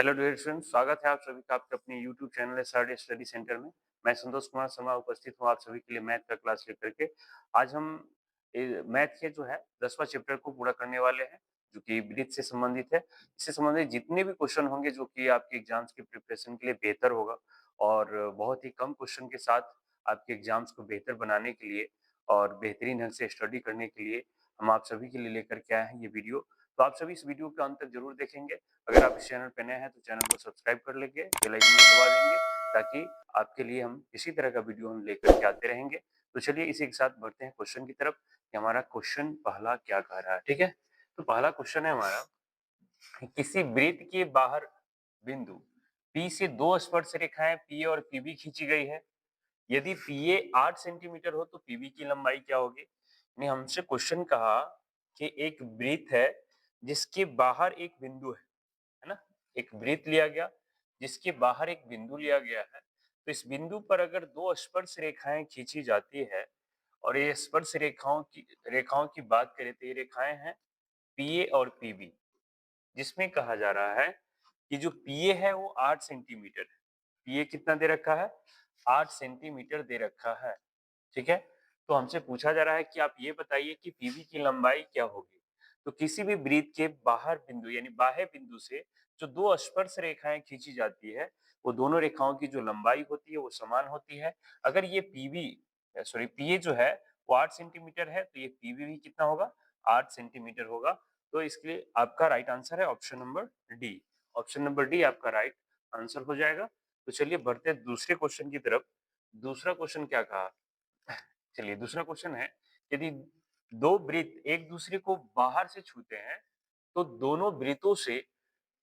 Hello dear students, स्वागत है आप सभी का आपके अपने YouTube channel SRD study centre में। मैं संतोष कुमार शर्मा उपस्थित हूँ आप सभी के लिए मैथ का क्लास लेकर के। आज हम मैथ के जो है 10वां चैप्टर को पूरा करने वाले हैं, जो कि ब्रीथ से संबंधित है। इससे संबंधित जितने भी क्वेश्चन होंगे जो कि आपके एग्जाम्स के प्रिपरेशन के लिए बेहतर होगा और बहुत ही कम क्वेश्चन के साथ आपके एग्जाम्स को बेहतर बनाने के लिए और बेहतरीन ढंग से स्टडी करने के लिए हम आप सभी के लिए लेकर के आए हैं ये वीडियो। तो आप सभी इस वीडियो के अंत तक जरूर देखेंगे। अगर आप इस चैनल पे नए हैं तो चैनल को सब्सक्राइब कर लेंगे, बेल आइकन को दबा देंगे ताकि आपके लिए हम इसी तरह का वीडियो हम लेकर के आते रहेंगे। तो चलिए इसी के साथ बढ़ते हैं क्वेश्चन की तरफ कि हमारा क्वेश्चन पहला क्या कह रहा है। ठीक है, तो पहला क्वेश्चन है हमारा, किसी वृत्त के बाहर बिंदु P से दो स्पर्श रेखाएं P और PB खींची गई है। यदि PA 8 सेंटीमीटर हो तो PB की लंबाई क्या होगी। यानी हमसे क्वेश्चन कहा कि एक वृत्त है जिसके बाहर एक बिंदु है ना, एक वृत्त लिया गया जिसके बाहर एक बिंदु लिया गया है। तो इस बिंदु पर अगर दो स्पर्श रेखाएं खींची जाती है और ये स्पर्श रेखाओं की बात करें तो ये रेखाएं हैं पीए और पीबी, जिसमें कहा जा रहा है कि जो पीए है वो 8 सेंटीमीटर है। पीए कितना दे रखा है, 8 सेंटीमीटर दे रखा है। ठीक है, तो हमसे पूछा जा रहा है कि आप ये बताइए कि पीबी की लंबाई क्या होगी। तो किसी भी वृत्त के बाहर बिंदु यानी बाह्य बिंदु से जो दो स्पर्श रेखाएं खींची जाती है वो दोनों रेखाओं की जो लंबाई होती है वो समान होती है। अगर ये पीए जो है वो 8 सेंटीमीटर है तो ये पीबी भी कितना होगा, 8 सेंटीमीटर होगा। तो इसके लिए आपका राइट आंसर है option number D. Option number D आपका राइट आंसर हो जाएगा। तो चलिए बढ़ते हैं दूसरे क्वेश्चन की तरफ। दूसरा क्वेश्चन क्या कहा, चलिए दूसरा क्वेश्चन है, यदि दो वृत्त एक दूसरे को बाहर से छूते हैं तो दोनों वृत्तों से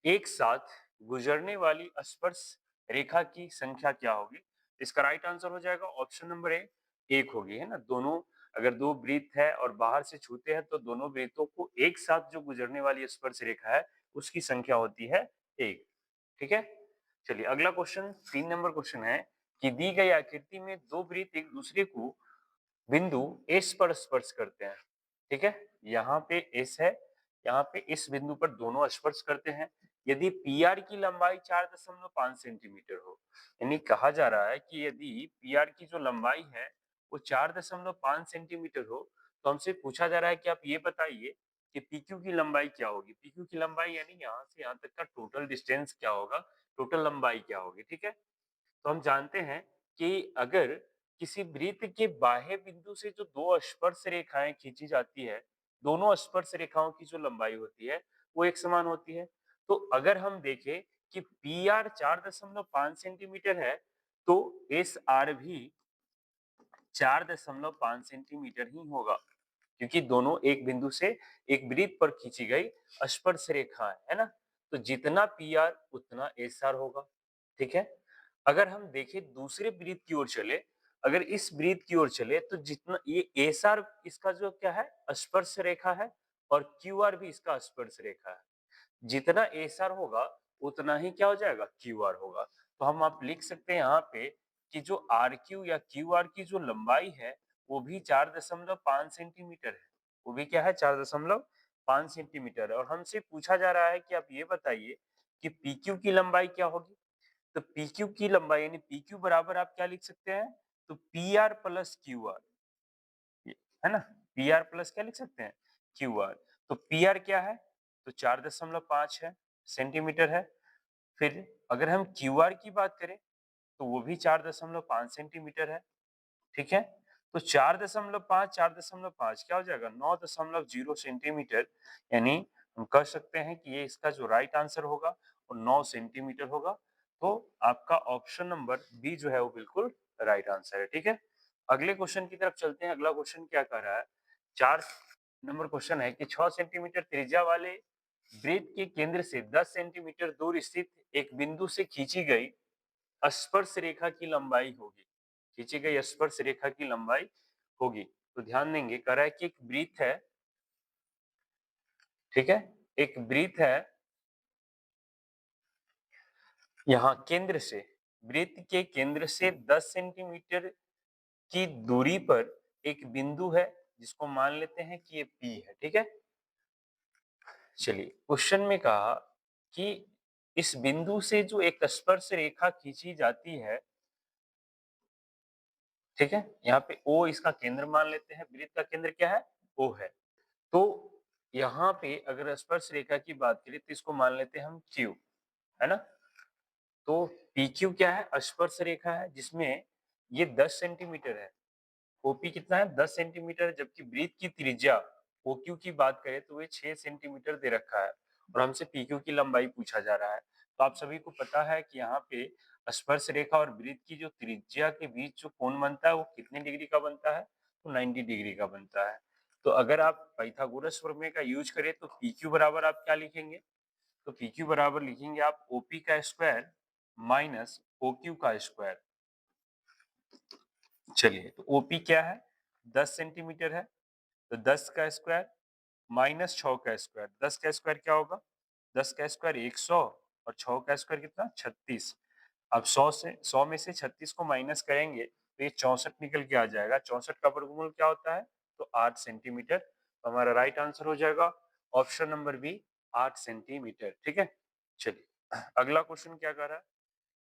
एक साथ गुजरने वाली स्पर्श रेखा की संख्या क्या होगी। इसका राइट आंसर हो जाएगा ऑप्शन नंबर ए, एक होगी, है ना। दोनों, अगर दो वृत्त है और बाहर से छूते हैं तो दोनों वृत्तों को एक साथ जो गुजरने वाली स्पर्श रेखा है उसकी संख्या होती है एक। ठीक है, चलिए अगला क्वेश्चन 3 नंबर क्वेश्चन है कि दी गई आकृति में दो वृत्त एक दूसरे को बिंदु एस पर स्पर्श करते हैं। ठीक है, यहाँ पे एस है, यहाँ पे इस बिंदु पर दोनों स्पर्श करते हैं। यदि पी आर की लंबाई 4.5 सेंटीमीटर हो, यानी कहा जा रहा है कि यदि पी आर की जो लंबाई है वो 4.5 सेंटीमीटर हो तो हमसे पूछा जा रहा है कि आप ये बताइए कि पी क्यू की लंबाई क्या होगी। पी क्यू की लंबाई यानी यहाँ से यहाँ तक का टोटल डिस्टेंस क्या होगा, टोटल लंबाई क्या होगी। ठीक है, तो हम जानते हैं कि अगर किसी वृत्त के बाह्य बिंदु से जो दो स्पर्श रेखाएं खींची जाती है, दोनों स्पर्श रेखाओं की जो लंबाई होती है वो एक समान होती है। तो अगर हम देखें कि पी आर 4.5 सेंटीमीटर है तो एस आर भी 4.5 सेंटीमीटर ही होगा, क्योंकि दोनों एक बिंदु से एक वृत्त पर खींची गई स्पर्श रेखा है ना। तो जितना पी आर उतना एस आर होगा। ठीक है, अगर हम देखें दूसरे वृत्त की ओर चले, अगर इस वृत्त की ओर चले तो जितना ये एस आर इसका जो क्या है स्पर्श रेखा है और क्यू आर भी इसका स्पर्श रेखा है। जितना एस आर होगा उतना ही क्या हो जाएगा, क्यू आर होगा। तो हम आप लिख सकते हैं यहाँ पे कि जो आर क्यू या क्यू आर की जो लंबाई है वो भी 4.5 सेंटीमीटर है। वो भी क्या है, 4.5 सेंटीमीटर है। और हमसे पूछा जा रहा है कि आप ये बताइए कि पी क्यू की लंबाई क्या होगी। तो पी क्यू की लंबाई यानी पी क्यू बराबर आप क्या लिख सकते हैं, तो P R plus Q R, है ना। पी आर प्लस क्या लिख सकते हैं, क्यू आर। तो पी आर क्या है, तो 4.5 है सेंटीमीटर है। फिर अगर हम क्यू आर की बात करें तो वो भी 4.5 सेंटीमीटर है। ठीक है, तो 4.5 क्या हो जाएगा, 9.0 सेंटीमीटर। यानी हम कह सकते हैं कि ये इसका जो राइट आंसर होगा वो 9 सेंटीमीटर होगा। तो आपका ऑप्शन नंबर बी जो है वो बिल्कुल राइट आंसर है। ठीक है, अगले क्वेश्चन की तरफ चलते हैं। अगला क्वेश्चन क्या कर रहा है, 4 नंबर क्वेश्चन है कि 6 सेंटीमीटर त्रिज्या वाले वृत्त के केंद्र से 10 सेंटीमीटर दूर स्थित एक बिंदु से खींची गई स्पर्श रेखा की लंबाई होगी। खींची गई स्पर्श रेखा की लंबाई होगी। तो ध्यान देंगे, कह रहा है कि एक वृत्त है, ठीक है, एक वृत्त है, यहाँ केंद्र से, वृत्त के केंद्र से 10 सेंटीमीटर की दूरी पर एक बिंदु है जिसको मान लेते हैं कि ये पी है। ठीक है, चलिए क्वेश्चन में कहा कि इस बिंदु से जो एक स्पर्श रेखा खींची जाती है, ठीक है, यहाँ पे O इसका केंद्र मान लेते हैं, वृत्त का केंद्र क्या है, O है। तो यहाँ पे अगर स्पर्श रेखा की बात करें तो इसको मान लेते हैं हम Q, है ना। तो PQ क्या है, स्पर्श रेखा है जिसमें ये 10 सेंटीमीटर है, OP कितना है 10 सेंटीमीटर, जबकि वृत्त की त्रिज्या OQ की बात करें तो ये 6 सेंटीमीटर दे रखा है और हमसे PQ की लंबाई पूछा जा रहा है। तो आप सभी को पता है कि यहाँ पे स्पर्श रेखा और वृत्त की जो त्रिज्या के बीच जो कोण बनता है वो कितने डिग्री का बनता है, तो 90 डिग्री का बनता है। तो अगर आप पाइथागोरस प्रमेय का यूज करें तो PQ बराबर आप क्या लिखेंगे, तो PQ बराबर लिखेंगे आप OP का स्क्वायर माइनस OQ का स्क्वायर। चलिए, तो OP क्या है 10 सेंटीमीटर है, तो 10 का स्क्वायर माइनस 6 का स्क्वायर, 10 का स्क्वायर क्या होगा, 10 का स्क्वायर 100 और 6 का स्क्वायर कितना 36। अब 100 में से 36 को माइनस करेंगे तो ये 64 निकल के आ जाएगा। 64 का वर्गमूल क्या होता है, तो 8 सेंटीमीटर। तो हमारा राइट आंसर हो जाएगा ऑप्शन नंबर बी, 8 सेंटीमीटर। ठीक है, चलिए अगला क्वेश्चन क्या कर रहा है।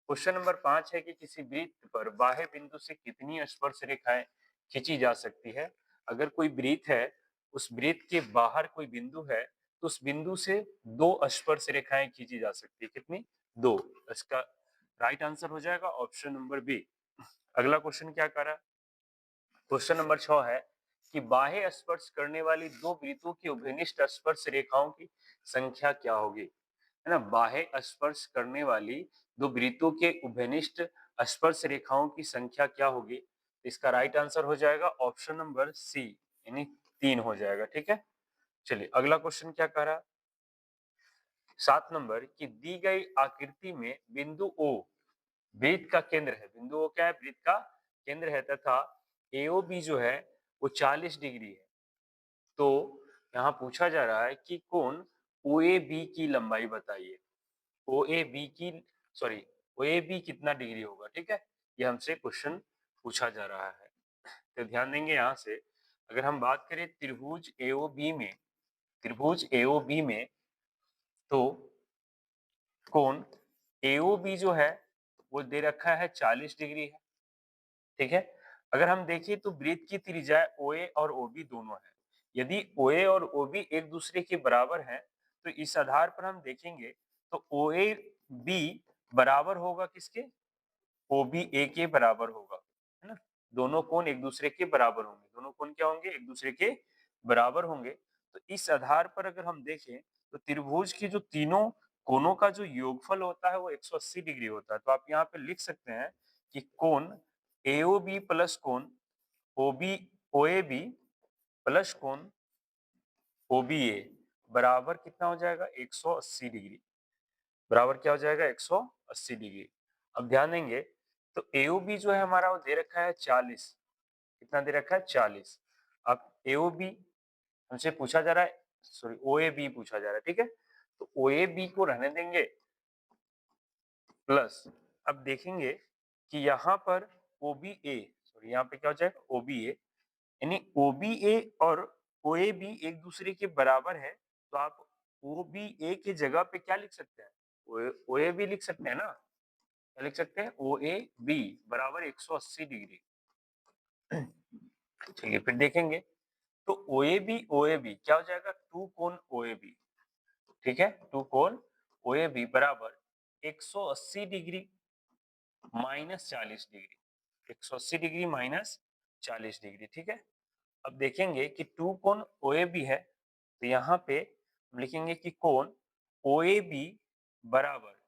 क्वेश्चन नंबर 5 है कि किसी वृत्त पर बाह्य बिंदु से कितनी स्पर्श रेखाएं खींची जा सकती है। अगर कोई वृत्त है, उस वृत्त के बाहर कोई बिंदु है, तो उस बिंदु से 2 स्पर्श रेखाएं खींची जा सकती है। कितनी, 2। इसका राइट आंसर हो जाएगा ऑप्शन नंबर बी। अगला क्वेश्चन क्या कर रहा है, क्वेश्चन नंबर 6 है कि बाह्य स्पर्श करने वाली दो वृत्तों की उभयनिष्ठ स्पर्श रेखाओं की संख्या क्या होगी, है ना। बाह्य स्पर्श करने वाली दो वृत्तों के उभयनिष्ठ स्पर्श रेखाओं की संख्या क्या होगी, इसका राइट आंसर हो जाएगा ऑप्शन नंबर सी, यानी 3 हो जाएगा। ठीक है, चलिए अगला क्वेश्चन क्या कह रहा है, 7 नंबर की दी गई आकृति में बिंदु O वृत्त का केंद्र है। बिंदु O क्या है, वृत्त का केंद्र है, तथा AOB जो है वो 40 डिग्री है। तो यहाँ पूछा जा रहा है कि कोण OAB की लंबाई बताइए। OAB की, सॉरी, OAB कितना डिग्री होगा। ठीक है, ये हमसे क्वेश्चन पूछा जा रहा है। तो ध्यान देंगे यहाँ से, अगर हम बात करें त्रिभुज AOB में, त्रिभुज AOB में तो कोण AOB जो है वो दे रखा है 40 डिग्री है। ठीक है, अगर हम देखें तो वृत्त की त्रिज्या OA और OB दोनों है। यदि OA और OB एक दूसरे के बराबर हैं, तो इस आधार पर हम देखेंगे तो OAB बराबर होगा किसके, OBA के बराबर होगा, है ना। दोनों कोण एक दूसरे के बराबर होंगे, दोनों कोण क्या होंगे, एक दूसरे के बराबर होंगे। तो इस आधार पर अगर हम देखें तो त्रिभुज की जो तीनों कोणों का जो योगफल होता है वो 180 डिग्री होता है। तो आप यहाँ पे लिख सकते हैं कि कोण AOB प्लस कोण OAB प्लस कोण OBA बराबर कितना हो जाएगा, 180 डिग्री, बराबर क्या हो जाएगा, 180 डिग्री। अब ध्यान देंगे तो AOB जो है हमारा वो दे रखा है 40, कितना दे रखा है 40। अब AOB हमसे पूछा जा रहा है, सॉरी OAB पूछा जा रहा है। ठीक है, तो OAB को रहने देंगे, प्लस अब देखेंगे कि यहाँ पर OBA, सॉरी यहाँ पे क्या हो जाएगा OBA, यानी OBA और OAB एक दूसरे के बराबर है। तो आप OBA की जगह पे क्या लिख सकते हैं, OAB लिख सकते हैं ना, क्या लिख सकते हैं, OAB बराबर 180 डिग्री। चलिए फिर देखेंगे तो OAB OAB क्या हो जाएगा, टू कोण OAB। ठीक है, टू कोण OAB बराबर 180 degree minus 40 degree, 180 degree minus 40 degree. ठीक है, अब देखेंगे कि टू कोण OAB है, तो यहाँ पे हम लिखेंगे कि कोण OAB बराबर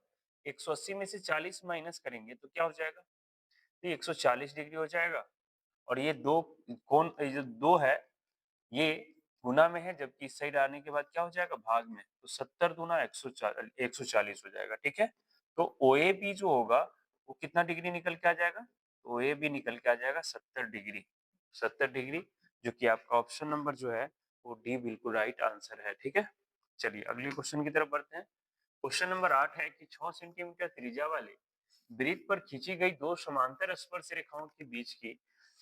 180 में से 40 माइनस करेंगे तो क्या हो जाएगा, तो 140 डिग्री हो जाएगा। और ये दो कोण, ये जो दो है ये गुना में है, जबकि इस साइड आने के बाद क्या हो जाएगा, भाग में। तो 70 दूना 140 हो जाएगा। ठीक है, तो OAB जो होगा वो कितना डिग्री निकल के आ जाएगा, तो OAB निकल के आ जाएगा 70 डिग्री, 70 डिग्री, जो कि आपका ऑप्शन नंबर जो है वो डी बिल्कुल राइट आंसर है। ठीक है, चलिए अगले क्वेश्चन की तरफ बढ़ते हैं। क्वेश्चन नंबर 8 है कि 6 सेंटीमीटर त्रिज्या वाले वृत्त पर खींची गई दो समांतर स्पर्श रेखाओं के बीच की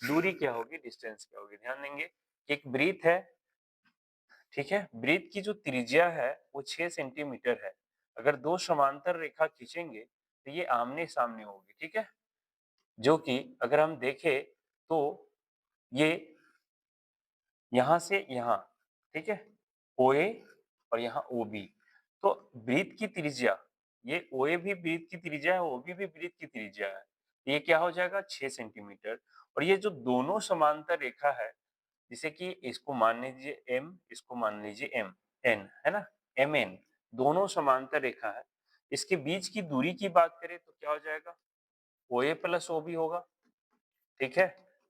दूरी क्या होगी, डिस्टेंस क्या होगी। ध्यान देंगे, एक वृत्त है, ठीक है, वृत्त की जो त्रिज्या है वो 6 सेंटीमीटर है, अगर दो समांतर रेखा खींचेंगे तो ये आमने सामने होगी, ठीक है, जो कि अगर हम देखें तो ये यहां से यहां, ठीक है, OA और यहाँ OB। तो वृत्त की त्रिज्या, ये OA भी वृत्त की त्रिज्या है, OB भी वृत्त की त्रिज्या है, ये क्या हो जाएगा 6 सेंटीमीटर। और ये जो दोनों समांतर रेखा है, जैसे कि इसको मान लीजिए M, इसको मान लीजिए M N, है ना, MN, दोनों समांतर रेखा है, इसके बीच की दूरी की बात करें तो क्या हो जाएगा, OA प्लस OB होगा, ठीक है,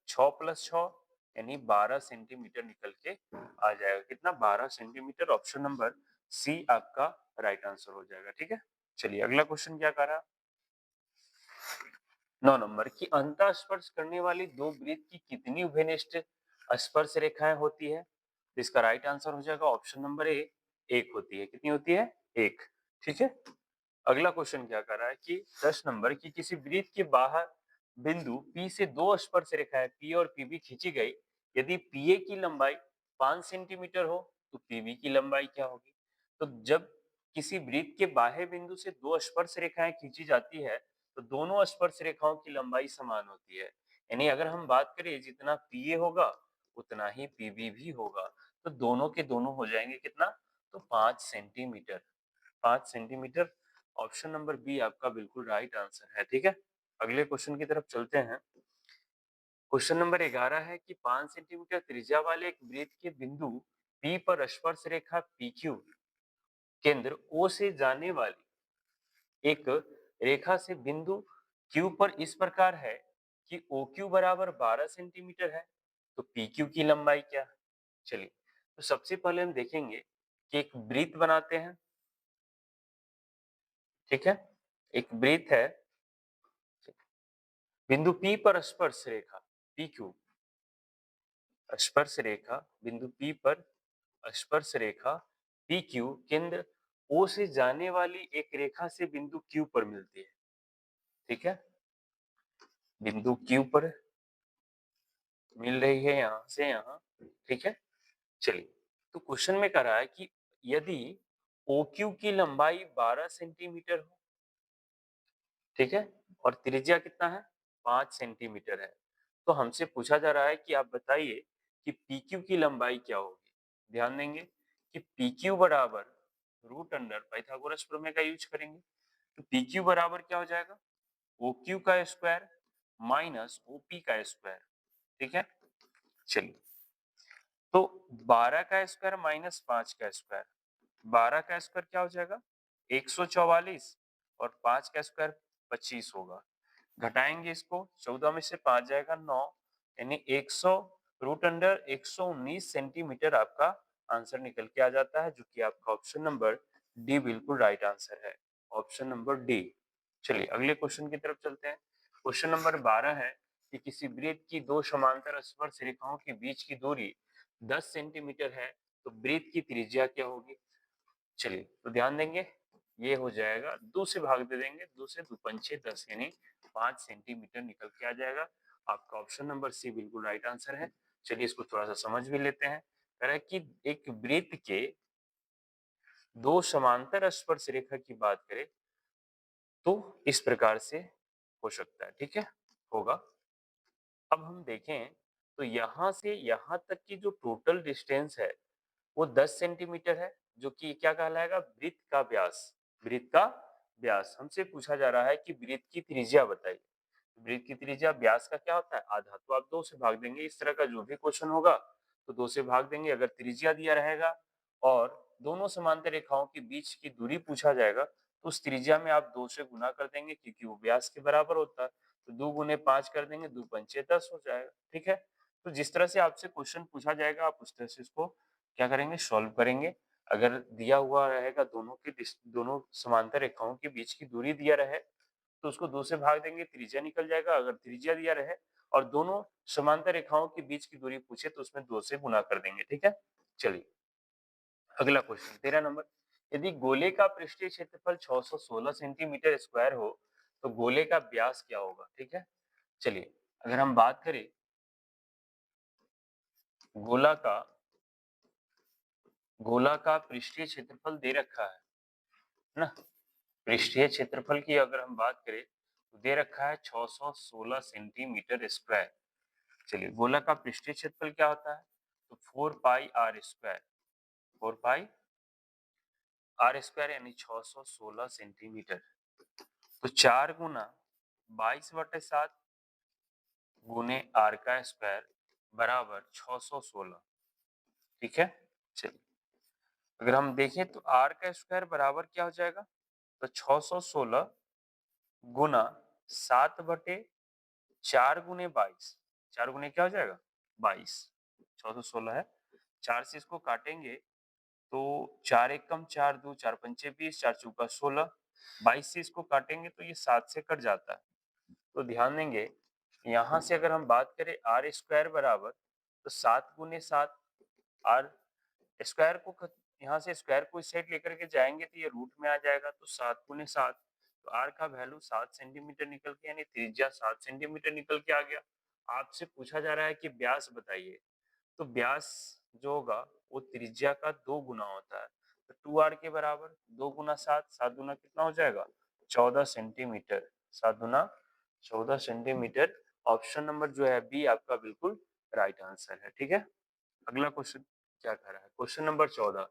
6 प्लस 6 यानी 12 सेंटीमीटर निकल के आ जाएगा, कितना, 12 सेंटीमीटर। ऑप्शन नंबर सी आपका राइट आंसर हो जाएगा, ठीक है। चलिए अगला क्वेश्चन क्या कह रहा है, 9 नंबर की अंतः स्पर्श करने वाली दो वृत्त की कितनी उभयनिष्ठ स्पर्श रेखाएं होती है। तो इसका राइट आंसर हो जाएगा ऑप्शन नंबर ए, एक होती है। कितनी होती है, एक, ठीक है। अगला क्वेश्चन क्या कर रहा है कि 10 नंबर की किसी वृत्त के बाहर बिंदु P से दो स्पर्श रेखाएं P और PB खींची गई, यदि PA की लंबाई 5 सेंटीमीटर हो तो PB की लंबाई क्या होगी। तो जब किसी वृत्त के बाह्य बिंदु से दो स्पर्श रेखाएं खींची जाती है तो दोनों स्पर्श रेखाओं की लंबाई समान होती है, यानी अगर हम बात करें जितना PA होगा उतना ही PB भी होगा, तो दोनों के दोनों हो जाएंगे कितना, तो 5 centimetre, 5 centimetre. Option number B आपका बिल्कुल राइट आंसर है, ठीक है। अगले क्वेश्चन की तरफ चलते हैं। क्वेश्चन नंबर 11 है कि 5 सेंटीमीटर त्रिज्या वाले एक वृत्त के बिंदु P पर स्पर्श रेखा PQ केंद्र O से जाने वाली एक रेखा से बिंदु Q पर इस प्रकार है कि OQ बराबर 12 सेंटीमीटर है, तो PQ की लंबाई क्या है। चलिए, तो सबसे पहले हम देखेंगे कि एक वृत्त बनाते हैं, ठीक है, एक वृत्त है, बिंदु P पर स्पर्श रेखा PQ, स्पर्श रेखा बिंदु P पर स्पर्श रेखा PQ केंद्र O से जाने वाली एक रेखा से बिंदु Q पर मिलती है, ठीक है, बिंदु Q पर मिल रही है यहां से यहां, ठीक है। चलिए, तो क्वेश्चन में कह रहा है कि यदि OQ की लंबाई 12 सेंटीमीटर हो, ठीक है, और त्रिज्या कितना है, 5 सेंटीमीटर है, तो हमसे पूछा जा रहा है कि आप बताइए कि PQ की लंबाई क्या होगी। ध्यान देंगे कि PQ बराबर रूट अंडर पाइथागोरस प्रमेय का यूज करेंगे, तो PQ बराबर क्या हो जाएगा, OQ का स्क्वायर माइनस OP का स्क्वायर, ठीक है। चलिए, तो 12 का स्क्वायर माइनस 5 का स्क्वायर, 12 का स्क्वायर क्या हो जाएगा 144 और 5 का स्क्वायर 25 होगा। घटाएंगे इसको, 14 में से 5 जाएगा 9, यानी 100 रूट अंडर 119 सेंटीमीटर आपका आंसर निकल के आ जाता है, जो कि आपका ऑप्शन नंबर डी बिल्कुल राइट आंसर है, ऑप्शन नंबर डी। चलिए अगले क्वेश्चन की तरफ चलते हैं। क्वेश्चन नंबर 12 है कि किसी वृत्त की दो समांतर स्पर्श रेखाओं के बीच की दूरी 10 सेंटीमीटर है, तो वृत्त की त्रिज्या क्या होगी। चलिए, तो ध्यान देंगे, ये हो जाएगा 2 से भाग दे देंगे, 2 से 2 पंचे 10 यानी 5 सेंटीमीटर निकल के आ जाएगा। आपका ऑप्शन नंबर सी बिल्कुल राइट आंसर है। चलिए इसको थोड़ा सा समझ भी लेते हैं। कह रहा है कि एक वृत्त के दो समांतर स्पर्श रेखा की बात करें तो इस प्रकार से हो सकता है, ठीक है, होगा। अब हम देखें तो यहां से यहां तक की जो टोटल डिस्टेंस है वो 10 सेंटीमीटर है, जो कि क्या कहलाएगा, वृत्त का व्यास। वृत्त का व्यास हमसे पूछा जा रहा है कि वृत्त की त्रिज्या बताइए। वृत्त की त्रिज्या व्यास का क्या होता है, आधा, तो आप 2 से भाग देंगे। इस तरह का जो भी क्वेश्चन होगा तो 2 से भाग देंगे। अगर त्रिज्या दिया रहेगा और दोनों समांतर रेखाओं के बीच की दूरी पूछा जाएगा तो उस त्रिज्या में आप 2 से गुना कर देंगे, क्योंकि वो व्यास के बराबर होता है। तो 2 गुने 5 कर देंगे, 2 पंचे 10 हो जाएगा, ठीक है। तो जिस तरह से आपसे क्वेश्चन पूछा जाएगा आप उस तरह से इसको क्या करेंगे, सॉल्व करेंगे। अगर दिया हुआ रहेगा दोनों समांतर रेखाओं के बीच की दूरी दिया रहे तो उसको 2 से भाग देंगे, त्रिज्या निकल जाएगा। अगर त्रिज्या दिया रहे और दोनों समांतर रेखाओं के बीच की दूरी पूछे तो उसमें 2 से गुना कर देंगे, ठीक है। चलिए अगला क्वेश्चन 13 नंबर, यदि गोले का पृष्ठीय क्षेत्रफल 616 सेंटीमीटर स्क्वायर हो तो गोले का व्यास क्या होगा, ठीक है। चलिए अगर हम बात करें गोला का गोला का पृष्ठीय क्षेत्रफल दे रखा है ना, पृष्ठीय क्षेत्रफल की अगर हम बात करें तो दे रखा है 616 सेंटीमीटर स्क्वायर। चलिए गोला का पृष्ठीय क्षेत्रफल क्या होता है, तो 4 pi r square, 4 pi r square यानी 616 सेंटीमीटर। तो 4 गुना 22/7 गुने आर का स्क्वायर बराबर 616। ठीक है, चलिए अगर हम देखें तो आर का स्क्वायर बराबर क्या हो जाएगा, तो 616 गुना 7/4 गुने 22, 4 गुने क्या हो जाएगा 22, 616 है, 4 से इसको काटेंगे तो 4 एक कम 4 दो 4 पंचे 20, 4 चौका 16, 22 से इसको काटेंगे तो ये 7 से कट जाता है। तो ध्यान देंगे यहाँ से अगर हम बात करें आर स्क्वायर बराबर, तो 7 गुने 7 आर स्क्वायर को यहाँ से स्क्वायर को इस साइड लेकर के जाएंगे तो ये रूट में आ जाएगा, तो 7 गुने 7, तो आर का वैल्यू 7 सेंटीमीटर निकल के यानी त्रिज्या 7 सेंटीमीटर निकल के आ गया। आपसे पूछा जा रहा है कि व्यास बताइए, तो व्यास जो होगा वो त्रिज्या का 2 गुना होता है, तो 2r के बराबर 2 गुना 7, 7 गुना कितना हो जाएगा 14 सेंटीमीटर, 7 गुना 14 सेंटीमीटर। ऑप्शन नंबर जो है बी आपका बिल्कुल राइट आंसर है। ठीक है, अगला क्वेश्चन क्या कह रहा है, क्वेश्चन नंबर 14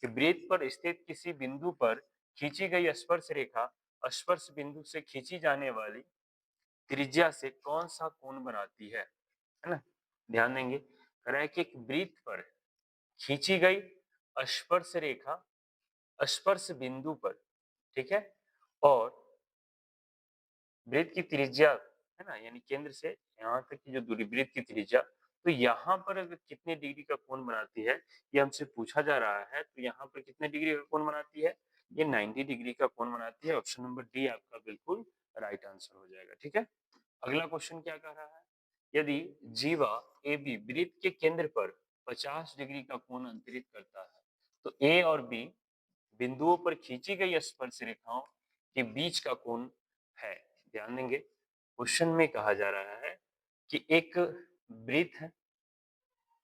कि वृत्त पर स्थित किसी बिंदु पर खींची गई स्पर्श रेखा स्पर्श बिंदु से खींची जाने वाली त्रिज्या से कौन सा कोण बनाती है ना। ध्यान देंगे कह रहा है कि एक वृत्त पर खींची गई स्पर्श रेखा स्पर्श बिंदु पर, ठीक है, और वृत्त की त्रिज्या है ना, यानी केंद्र से यहाँ तक की जो दूरी वृत्त की त्रिज्या, तो यहाँ पर अगर कितने डिग्री का कोण बनाती है ये हमसे पूछा जा रहा है, तो यहाँ पर कितने डिग्री का कोण बनाती है, ये 90 डिग्री का कोण बनाती है। ऑप्शन नंबर डी आपका बिल्कुल राइट आंसर हो जाएगा। ठीक है, अगला क्वेश्चन क्या कह रहा है, यदि जीवा ए बी वृत्त के केंद्र पर 50 डिग्री का कोण अंतरित करता है, तो ए और बी बिंदुओं पर खींची गई स्पर्श रेखाओं के बीच का कोण है। ध्यान देंगे क्वेश्चन में कहा जा रहा है कि एक वृत्त है,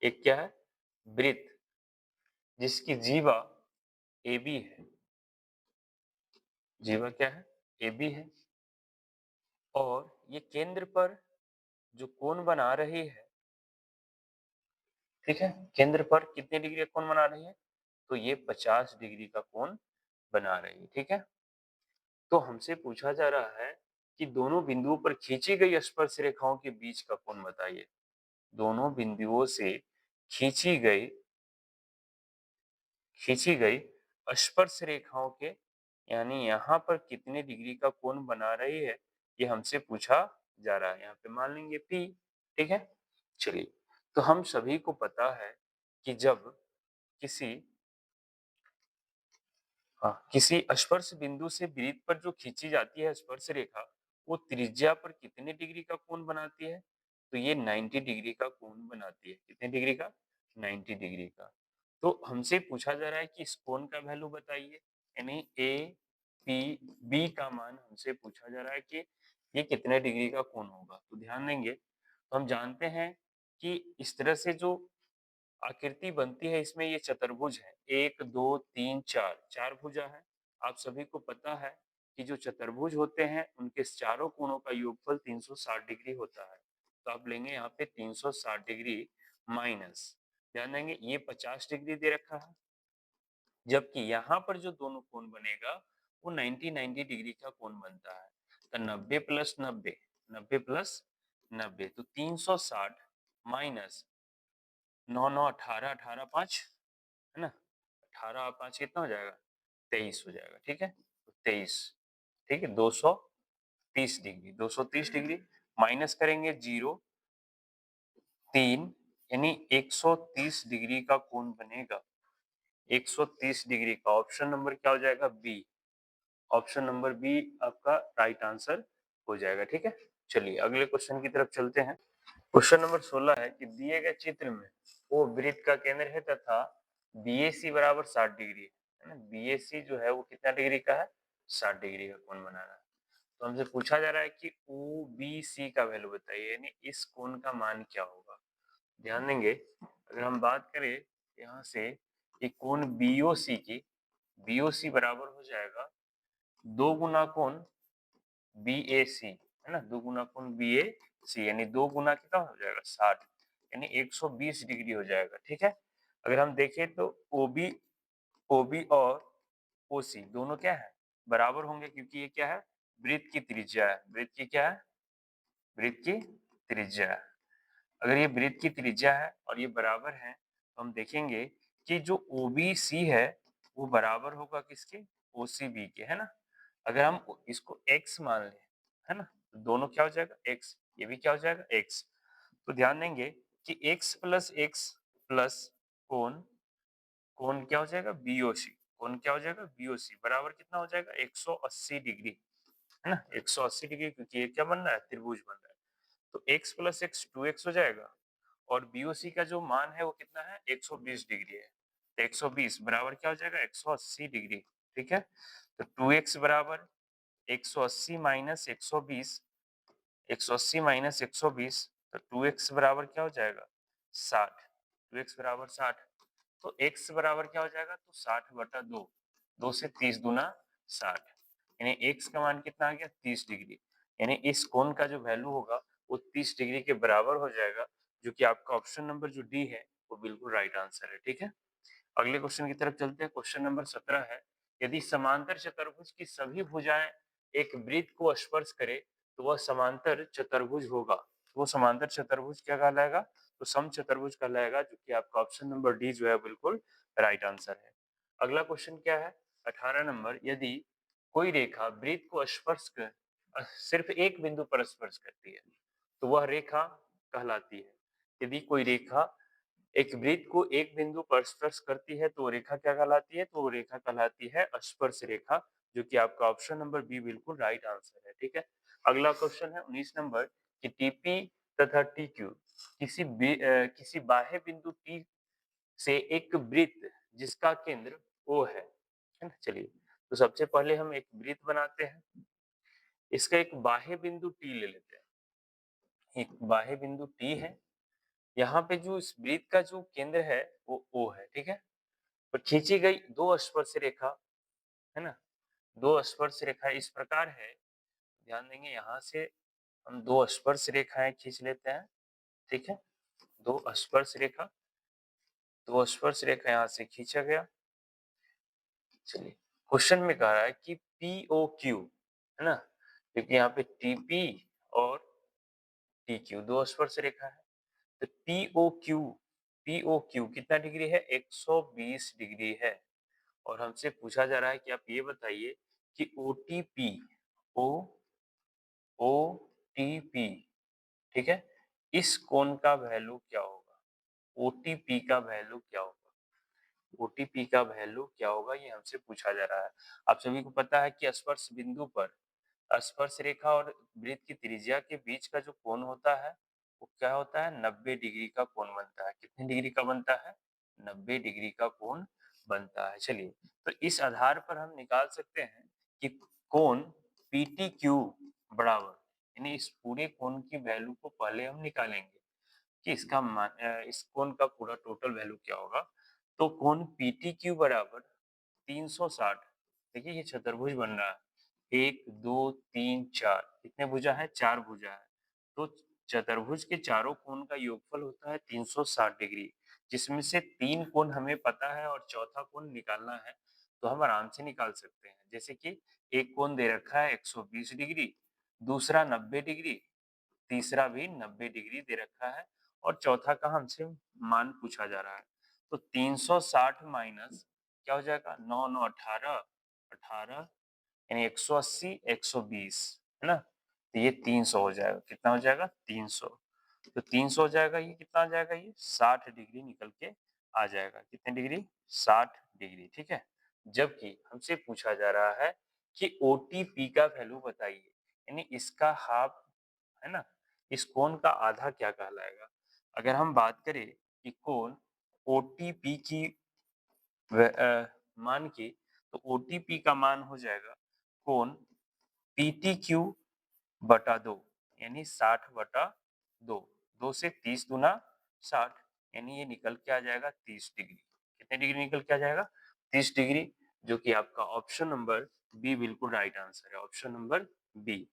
एक क्या है वृत्त जिसकी जीवा ए बी है, जीवा क्या है ए बी है, और ये केंद्र पर जो कोण बना रही है, ठीक है, केंद्र पर कितने डिग्री का कोण बना रही है, तो ये 50 डिग्री का कोण बना रही है। ठीक है, तो हमसे पूछा जा रहा है कि दोनों बिंदुओं पर खींची गई स्पर्श रेखाओं के बीच का कोण बताइए। दोनों बिंदुओं से खींची गई स्पर्श रेखाओं के, यानी यहाँ पर कितने डिग्री का कोण बना रही है ये हमसे पूछा जा रहा है। यहाँ पे मान लेंगे P। ठीक है, चलिए तो हम सभी को पता है कि जब किसी किसी स्पर्श बिंदु से वृत्त पर जो खींची जाती है स्पर्श रेखा, वो त्रिज्या पर कितने डिग्री का कोण बनाती है, तो ये 90 डिग्री का कोण बनाती है। कितने डिग्री का 90 डिग्री का। तो हमसे पूछा जा रहा है कि इस कोण का वैल्यू बताइए, यानी ए पी बी का मान हमसे पूछा जा रहा है कि ये कितने डिग्री का कोण होगा। तो ध्यान देंगे तो हम जानते हैं कि इस तरह से जो आकृति बनती है इसमें ये चतुर्भुज है, 1 2 3 4, 4 भुजा है। आप सभी को पता है कि जो चतुर्भुज होते हैं उनके चारों कोणों का योगफल 360 डिग्री होता है। तो आप लेंगे यहाँ पे 360 डिग्री माइनस, ध्यान देंगे ये 50 डिग्री दे रखा है, जबकि यहाँ पर जो दोनों कोण बनेगा वो 90 डिग्री का कोण बनता है। तो 90 प्लस 90, 90 प्लस 90, तो 360 माइनस 9 9 18, 18 5 है ना, 18 5 कितना हो जाएगा 23 हो जाएगा। ठीक है, तो 23, ठीक है, 230 डिग्री, 230 डिग्री माइनस करेंगे 0 3, यानी 130 डिग्री का कोण बनेगा। 130 डिग्री का ऑप्शन नंबर क्या हो जाएगा बी। ऑप्शन नंबर बी आपका राइट आंसर हो जाएगा। ठीक है, चलिए अगले क्वेश्चन की तरफ चलते हैं। क्वेश्चन नंबर 16 है कि दिए गए चित्र में वो वृत्त का केंद्र है तथा BAC बराबर 60 डिग्री है ना। BAC जो है वो कितना डिग्री का है 60 डिग्री का कोण बना रहा है। तो हमसे पूछा जा रहा है कि OBC का वैल्यू बताइए, यानी इस कोण का मान क्या होगा। ध्यान देंगे अगर हम बात करें यहाँ से एक कोण BOC की, BOC बराबर हो जाएगा 2 गुना कोण BAC, है ना, 2 गुना कोण BAC, यानी 2 गुना कितना हो जाएगा 60, यानी 120 डिग्री हो जाएगा। ठीक है, अगर हम देखें तो OB और OC दोनों क्या है, बराबर होंगे, क्योंकि ये क्या है, वृत्त की त्रिज्या है। वृत्त की क्या है, वृत्त की त्रिज्या है। अगर ये वृत्त की त्रिज्या है और ये बराबर है, तो हम देखेंगे कि जो OBC है वो बराबर होगा किसके, OCB के, है ना। अगर हम इसको x मान लें, है ना, तो दोनों क्या हो जाएगा x, ये भी क्या हो जाएगा x। तो ध्यान देंगे कि x प्लस x प्लस कोण, कोण क्या हो जाएगा BOC, कोण क्या हो जाएगा BOC बराबर कितना हो जाएगा 180 डिग्री, है ना, 180 डिग्री, क्योंकि ये क्या बन रहा है, त्रिभुज बन रहा है। तो x प्लस x 2x हो जाएगा, और BOC का जो मान है वो कितना है 120 डिग्री है। तो 120 बराबर क्या हो जाएगा 180 डिग्री। ठीक है, तो 2x बराबर 180 माइनस 120, 180 माइनस 120, तो 2x बराबर क्या हो जाएगा 60, 2x बराबर 60। तो x बराबर क्या हो जाएगा, तो 60 बटा 2, 2 से 30 गुना 60, यानी x का मान कितना आ गया 30 डिग्री, यानी इस कोण का जो वैल्यू होगा वो 30 डिग्री के बराबर हो जाएगा, जो कि आपका ऑप्शन नंबर जो डी है वो बिल्कुल राइट आंसर है। ठीक है, अगले क्वेश्चन की तरफ चलते हैं। क्वेश्चन नंबर 17 है, यदि समांतर चतुर्भुज की सभी भुजाएं एक वृत्त को स्पर्श करे तो वह समांतर चतुर्भुज होगा। तो वो समांतर चतुर्भुज क्या कहलाएगा, तो समचतुर्भुज कहलाएगा, जो कि आपका ऑप्शन नंबर डी जो है बिल्कुल राइट आंसर है। अगला क्वेश्चन क्या है, 18 नंबर, यदि कोई रेखा वृत्त को स्पर्श कर सिर्फ एक बिंदु पर स्पर्श करती है तो वह रेखा कहलाती है। यदि कोई रेखा एक वृत्त को एक बिंदु पर स्पर्श करती है तो वो रेखा क्या कहलाती है, तो वो रेखा कहलाती है स्पर्श रेखा, जो कि आपका ऑप्शन नंबर बी बिल्कुल राइट आंसर है। ठीक है, अगला क्वेश्चन है 19 नंबर कि टीपी तथा टीक्यू किसी बाह्य बिंदु टी से एक वृत्त जिसका केंद्र O है ना। चलिए, तो सबसे पहले हम एक वृत्त बनाते हैं, इसका एक बाह्य बिंदु टी ले लेते हैं। एक बाह्य बिंदु टी है, यहाँ पे जो इस वृत्त का जो केंद्र है वो O है। ठीक है, तो खींची गई दो स्पर्श रेखा, है ना, दो स्पर्श रेखा इस प्रकार है, ध्यान देंगे यहाँ से हम दो स्पर्श रेखाएं खींच लेते हैं। ठीक है, दो स्पर्श रेखा, दो स्पर्श रेखा यहाँ से खींचा गया। चलिए, क्वेश्चन में कह रहा है कि POQ, है ना, क्योंकि यहाँ पे TP और TQ दो स्पर्श रेखा है, तो POQ कितना डिग्री है 120 डिग्री है। और हमसे पूछा जा रहा है कि आप ये बताइए कि OTP, ठीक है, इस कोण का वैल्यू क्या होगा, OTP का वैल्यू क्या होगा, OTP का वैल्यू क्या होगा, ये हमसे पूछा जा रहा है। आप सभी को पता है कि स्पर्श बिंदु पर स्पर्श रेखा और वृत्त की त्रिज्या के बीच का जो कोण होता है वो क्या होता है 90 डिग्री का कोण बनता है। कितने डिग्री का बनता है, 90 डिग्री का कोण बनता है। चलिए, तो इस आधार पर हम निकाल सकते हैं कि कोण PTQ बराबर, यानी इस पूरे कोण की वैल्यू को पहले हम निकालेंगे कि इसका इस कोण का पूरा टोटल वैल्यू क्या होगा। तो कोण PTQ बराबर 360, देखिए ये चतुर्भुज बन रहा है, 1 2 3 4, कितने भुजा है, चार भुजा है। तो चतुर्भुज के चारों कोण का योगफल होता है 360 डिग्री, जिसमें से तीन कोण हमें पता है और चौथा कोण निकालना है, तो हम आराम से निकाल सकते हैं। जैसे कि एक कोण दे रखा है 120 डिग्री, दूसरा 90 डिग्री, तीसरा भी 90 डिग्री दे रखा है, और चौथा का हमसे मान पूछा जा रहा है। तो 360 माइनस क्या हो जाएगा 9 9 18, 18 यानी 180 120, है ना, तो ये 300 हो जाएगा। कितना हो जाएगा 300, तो 300 हो जाएगा, ये कितना आ जाएगा, ये 60 डिग्री निकल के आ जाएगा। कितने डिग्री, 60 डिग्री। ठीक है, जबकि हमसे पूछा जा रहा है कि OTP का वैल्यू बताइए, यानी इसका हाफ, है ना, इस कोण का आधा क्या कहलाएगा। अगर हम बात करें कि कोण OTP की मान की, तो OTP का मान हो जाएगा कोण PTQ बटा 2, यानी 60 बटा 2, 2 से 30 गुना 60, यानी ये निकल के आ जाएगा 30 डिग्री। कितने डिग्री निकल के आ जाएगा, 30 डिग्री, जो कि आपका ऑप्शन नंबर बी बिल्कुल राइट आंसर है, ऑप्शन नंबर बी।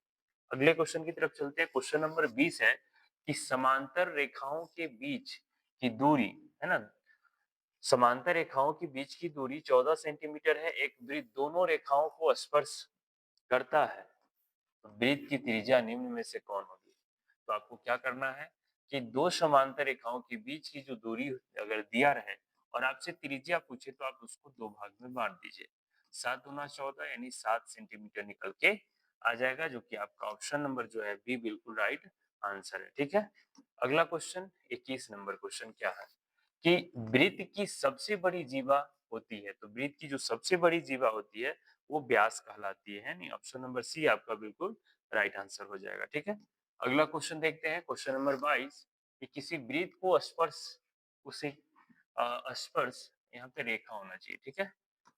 अगले क्वेश्चन की तरफ चलते हैं। क्वेश्चन नंबर 20 है कि समांतर रेखाओं के बीच की दूरी, है ना, समांतर रेखाओं के बीच की दूरी 14 सेंटीमीटर है। एक वृत्त दोनों रेखाओं को स्पर्श करता है, तो वृत्त की त्रिज्या निम्न में से कौन होगी? तो आपको क्या करना है कि दो समांतर रेखाओं के बीच की जो दूरी अगर दिया रहे और आपसे त्रिज्या पूछे तो आप उसको दो भाग में बांट दीजिए। 7 दूना 14 यानी 7 सेंटीमीटर निकल के आ जाएगा, जो कि आपका ऑप्शन नंबर जो है बी बिल्कुल राइट आंसर है। ठीक है, अगला क्वेश्चन 21 नंबर क्वेश्चन क्या है कि वृत्त की सबसे बड़ी जीवा होती है, तो वृत्त की जो सबसे बड़ी जीवा होती है वो व्यास कहलाती है। नहीं, ऑप्शन नंबर सी आपका बिल्कुल राइट आंसर हो जाएगा। ठीक है, अगला क्वेश्चन देखते हैं। क्वेश्चन नंबर 22 कि किसी वृत्त को स्पर्श, उसे स्पर्श, यहाँ पे रेखा होना चाहिए। ठीक है,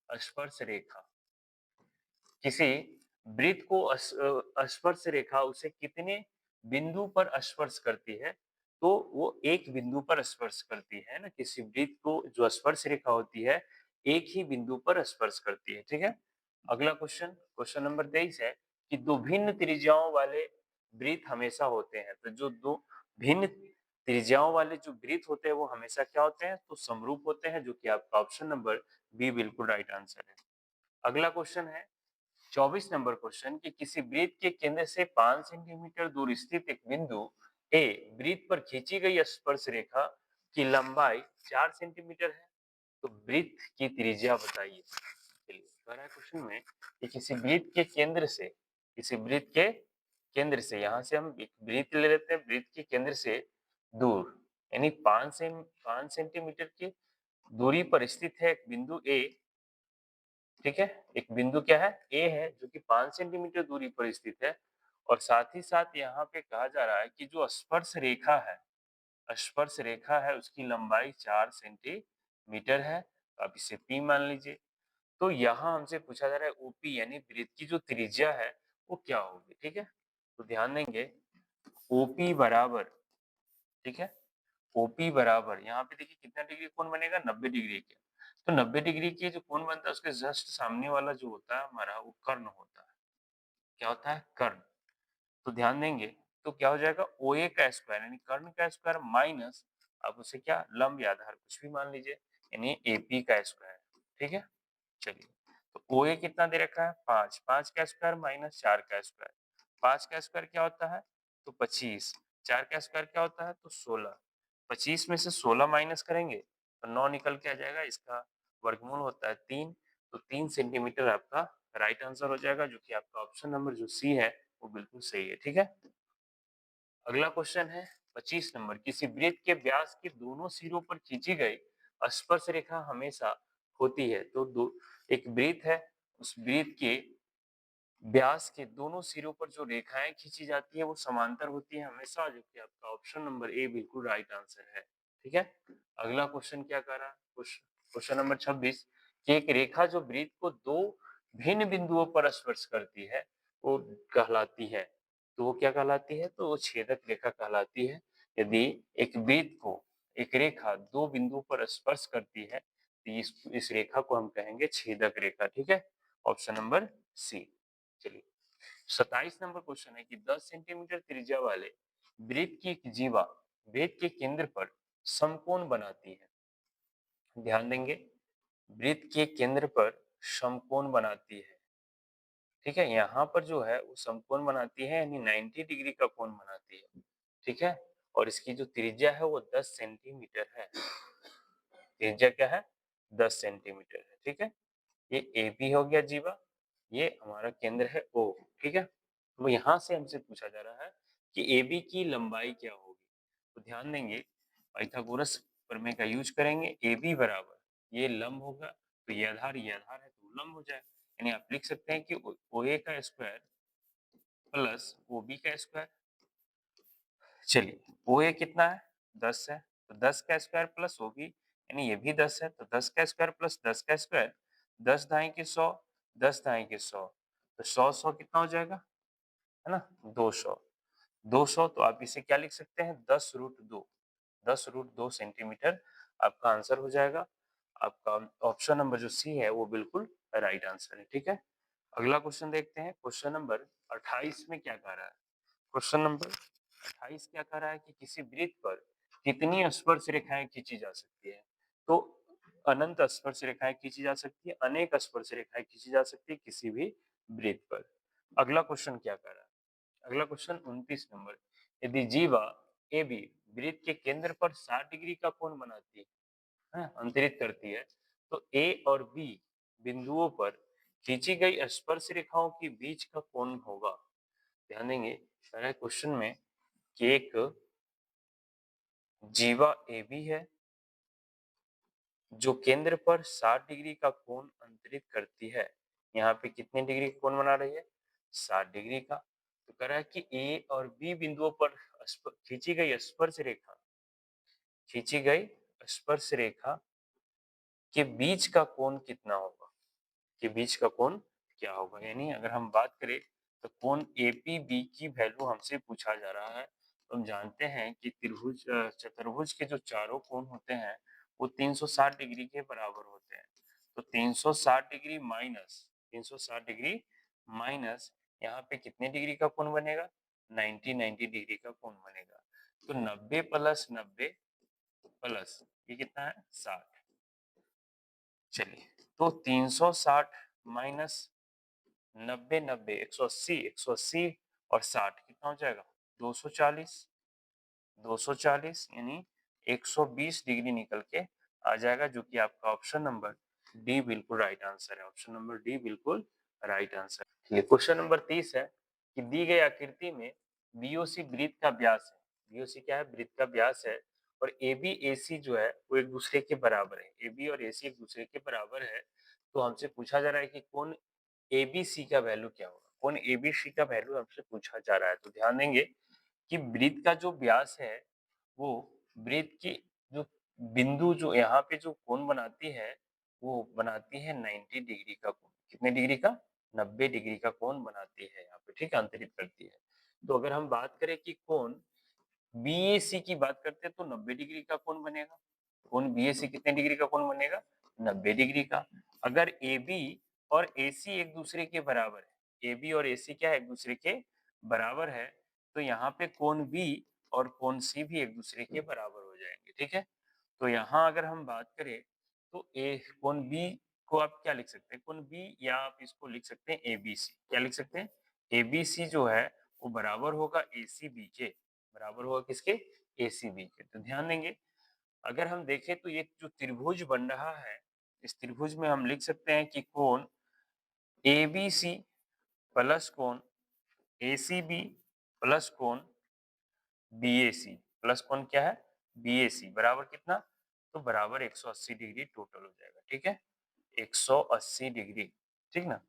स्पर्श रेखा, किसी वृत्त को स्पर्श रेखा उसे कितने बिंदु पर स्पर्श करती है? तो वो एक बिंदु पर स्पर्श करती है ना, किसी वृत्त को जो स्पर्श रेखा होती है एक ही बिंदु पर स्पर्श करती है। ठीक है, अगला क्वेश्चन, क्वेश्चन नंबर 23 है कि दो भिन्न त्रिज्याओं वाले वृत्त हमेशा होते हैं, तो जो दो भिन्न त्रिज्याओं वाले जो वृत्त होते हैं वो हमेशा क्या होते हैं? तो समरूप होते हैं, जो कि आपका ऑप्शन नंबर बी बिल्कुल राइट आंसर है। अगला क्वेश्चन है 24 नंबर क्वेश्चन कि किसी वृत्त के केंद्र से 5 सेंटीमीटर दूर स्थित एक बिंदु ए वृत्त पर खींची गई स्पर्श रेखा की लंबाई 4 सेंटीमीटर है, तो वृत्त की त्रिज्या बताइए। चलिए, कह रहा है क्वेश्चन में कि किसी वृत्त के केंद्र से, किसी वृत्त के केंद्र से, यहाँ से हम एक वृत्त ले लेते हैं, वृत्त के केंद्र से दूर यानी 5 सेंटीमीटर की दूरी पर स्थित है एक बिंदु ए। ठीक है, एक बिंदु क्या है? ए है, जो कि 5 सेंटीमीटर दूरी पर स्थित है। और साथ ही साथ यहाँ पे कहा जा रहा है कि जो स्पर्श रेखा है, स्पर्श रेखा है उसकी लंबाई 4 सेंटीमीटर है, तो आप इसे पी मान लीजिए। तो यहाँ हमसे पूछा जा रहा है ओपी यानी वृत्त की जो त्रिज्या है वो क्या होगी। ठीक है, तो ध्यान देंगे ओपी बराबर, ठीक है, ओपी बराबर यहाँ पे देखिए कितना डिग्री कोण बनेगा? 90 डिग्री के। तो 90 डिग्री के जो कोण बनता है उसके जस्ट सामने वाला जो होता है हमारा वो कर्ण होता है। क्या होता है? कर्ण। तो ध्यान देंगे तो क्या हो जाएगा? ओ ए का स्क्वायर यानी कर्ण का स्क्वायर माइनस आप उसे क्या लंब या आधार कुछ भी मान लीजिए, यानी एपी का स्क्वायर। ठीक है, चलिए, तो ओ ए कितना दे रखा है? 5, 5 का स्क्वायर माइनस 4 का स्क्वायर। 5 का स्क्वायर क्या होता है? तो 25। 4 का स्क्वायर क्या होता है? तो 16। 25 में से 16 माइनस करेंगे तो 9 निकल के आ जाएगा, इसका वर्गमूल होता है 3, तो 3 सेंटीमीटर आपका राइट आंसर हो जाएगा, जो कि आपका ऑप्शन नंबर जो सी है वो बिल्कुल सही है। ठीक है, अगला क्वेश्चन है 25 नंबर, किसी वृत्त के व्यास के दोनों सिरों पर खींची गई स्पर्श रेखा हमेशा होती है, तो दो एक वृत्त है, उस वृत्त के व्यास के दोनों सिरों पर जो रेखाएं खींची जाती है वो समांतर होती है हमेशा, जो कि आपका ऑप्शन नंबर ए बिल्कुल राइट आंसर है। ठीक है, अगला क्वेश्चन क्या कर रहा है? क्वेश्चन नंबर 26 कि एक रेखा जो वृत्त को दो भिन्न बिंदुओं पर स्पर्श करती है वो कहलाती है, तो वो क्या कहलाती है? तो वो छेदक रेखा कहलाती है। यदि एक वृत्त को एक रेखा दो बिंदुओं पर स्पर्श करती है तो इस रेखा को हम कहेंगे छेदक रेखा। ठीक है, ऑप्शन नंबर सी। चलिए, 27 नंबर क्वेश्चन है कि 10 सेंटीमीटर त्रिज्या वाले वृत्त की एक जीवा वृत्त के केंद्र पर समकोण बनाती है। ध्यान देंगे, वृत्त के केंद्र पर समकोण बनाती है। ठीक है, यहाँ पर जो है वो समकोण बनाती है यानी 90 डिग्री का कोण बनाती है। ठीक है, और इसकी जो त्रिज्या है वो 10 सेंटीमीटर है। त्रिज्या क्या है? 10 सेंटीमीटर है। ठीक है, ये ए बी हो गया जीवा, ये हमारा केंद्र है ओ। ठीक है, तो यहाँ से हमसे पूछा जा रहा है कि ए बी की लंबाई क्या होगी। तो ध्यान देंगे पाइथागोरस प्रमेय का यूज करेंगे। ए बी बराबर ये लंब होगा, तो ये आधार है तो लंब हो जाएगा, यानी आप लिख सकते हैं कि ओ ए का स्क्वायर प्लस ओ बी का स्क्वायर। चलिए, ओ ए कितना है? 10 है, तो 10 का स्क्वायर प्लस ओ बी यानी ये भी 10 है, तो 10 का स्क्वायर प्लस 10 का स्क्वायर, 10 ढाई के 100, 10 ढाई के 100, तो 100 कितना हो जाएगा? है ना, 200। 200 तो आप इसे क्या लिख सकते हैं? 10√2, 10√2 सेंटीमीटर आपका आंसर हो जाएगा। आपका ऑप्शन नंबर जो सी है वो बिल्कुल राइट आंसर है। ठीक है, अगला क्वेश्चन देखते हैं। क्वेश्चन नंबर 28 में क्या कह रहा है? क्वेश्चन नंबर 28 क्या कह रहा है कि किसी वृत्त पर कितनी स्पर्श रेखाएं खींची जा सकती है? तो अनंत स्पर्श रेखाएं खींची जा सकती है, अनेक स्पर्श रेखाएं खींची जा सकती है किसी भी वृत्त पर। अगला क्वेश्चन क्या कह रहा है? अगला क्वेश्चन 29 नंबर, यदि जीवा ए बी वृत्त के केंद्र पर 60 डिग्री का कोण बनाती है, अंतरित करती है, तो ए और बी बिंदुओं पर खींची गई स्पर्श रेखाओं के बीच का कोण होगा। ध्यान देंगे क्वेश्चन में कि एक जीवा ए बी है जो केंद्र पर 60 डिग्री का कोण अंतरित करती है। यहाँ पे कितने डिग्री का कोण बना रही है? 60 डिग्री का। तो कह रहा है कि ए और बी बिंदुओं पर खींची गई स्पर्श रेखा के बीच का कोण कितना होगा? के बीच का कोण क्या होगा? यानी अगर हम बात करें तो कोण एपीबी की वैल्यू हमसे पूछा जा रहा है। तो हम जानते हैं कि चतुर्भुज के जो चारों कोण होते हैं वो 360 डिग्री के बराबर होते हैं। तो 360 डिग्री माइनस यहाँ पे कितने डिग्री का कोण बनेगा? 90 डिग्री का कोण बनेगा। तो 90 प्लस 90 प्लस ये कितना है? 60। चलिए, तो 360 माइनस 90 90 180 और 60 कितना हो जाएगा? 240। 240 यानी 120 डिग्री निकल के आ जाएगा, जो कि आपका ऑप्शन नंबर डी बिल्कुल राइट आंसर है। ऑप्शन नंबर डी बिल्कुल राइट आंसर। चलिए, क्वेश्चन नंबर 30 है कि दी गई आकृति में बीओसी वृत्त का व्यास है। बीओसी क्या है? वृत्त का व्यास है। और एबी एसी जो है वो एक दूसरे के बराबर है। एबी और एसी एक दूसरे के बराबर है। तो हमसे पूछा जा रहा है कि कौन एबीसी का वैल्यू क्या होगा? कौन एबीसी का वैल्यू हमसे पूछा जा रहा है। तो ध्यान देंगे कि वृत्त का जो व्यास है वो वृत्त की जो बिंदु जो यहाँ पे जो कोण बनाती है वो बनाती है 90 डिग्री का कोण। कितने डिग्री का? 90 डिग्री का कोण बनाती है यहाँ पे, ठीक है, अंतरित करती है। तो अगर हम बात करें कि कोण बीएसी की बात करते हैं तो 90 डिग्री का कोण बनेगा। कोण बीएसी कितने डिग्री का कोण बनेगा? 90 डिग्री का। अगर एबी और एसी एक दूसरे के बराबर है, एबी और एसी क्या है? एक दूसरे के बराबर है, तो यहाँ पे कोण बी और कोण सी भी एक दूसरे के बराबर हो जाएंगे, ठीक है। तो यहाँ अगर हम बात करें तो ए कोण बी को आप क्या लिख सकते हैं? कोण बी, या आप इसको लिख सकते हैं एबीसी। क्या लिख सकते हैं? एबीसी जो है वो बराबर होगा एसीबी के। बराबर होगा किसके? एसीबी के। तो ध्यान देंगे, अगर हम देखें तो ये जो त्रिभुज बन रहा है, इस त्रिभुज में हम लिख सकते हैं कि कोण एबीसी प्लस कोण एसीबी प्लस कोण बीएसी प्लस कोण क्या है? बीएसी बराबर कितना? तो बराबर 180 डिग्री टोटल हो जाएगा, ठीक है, 180 डिग्री, ठीक ना।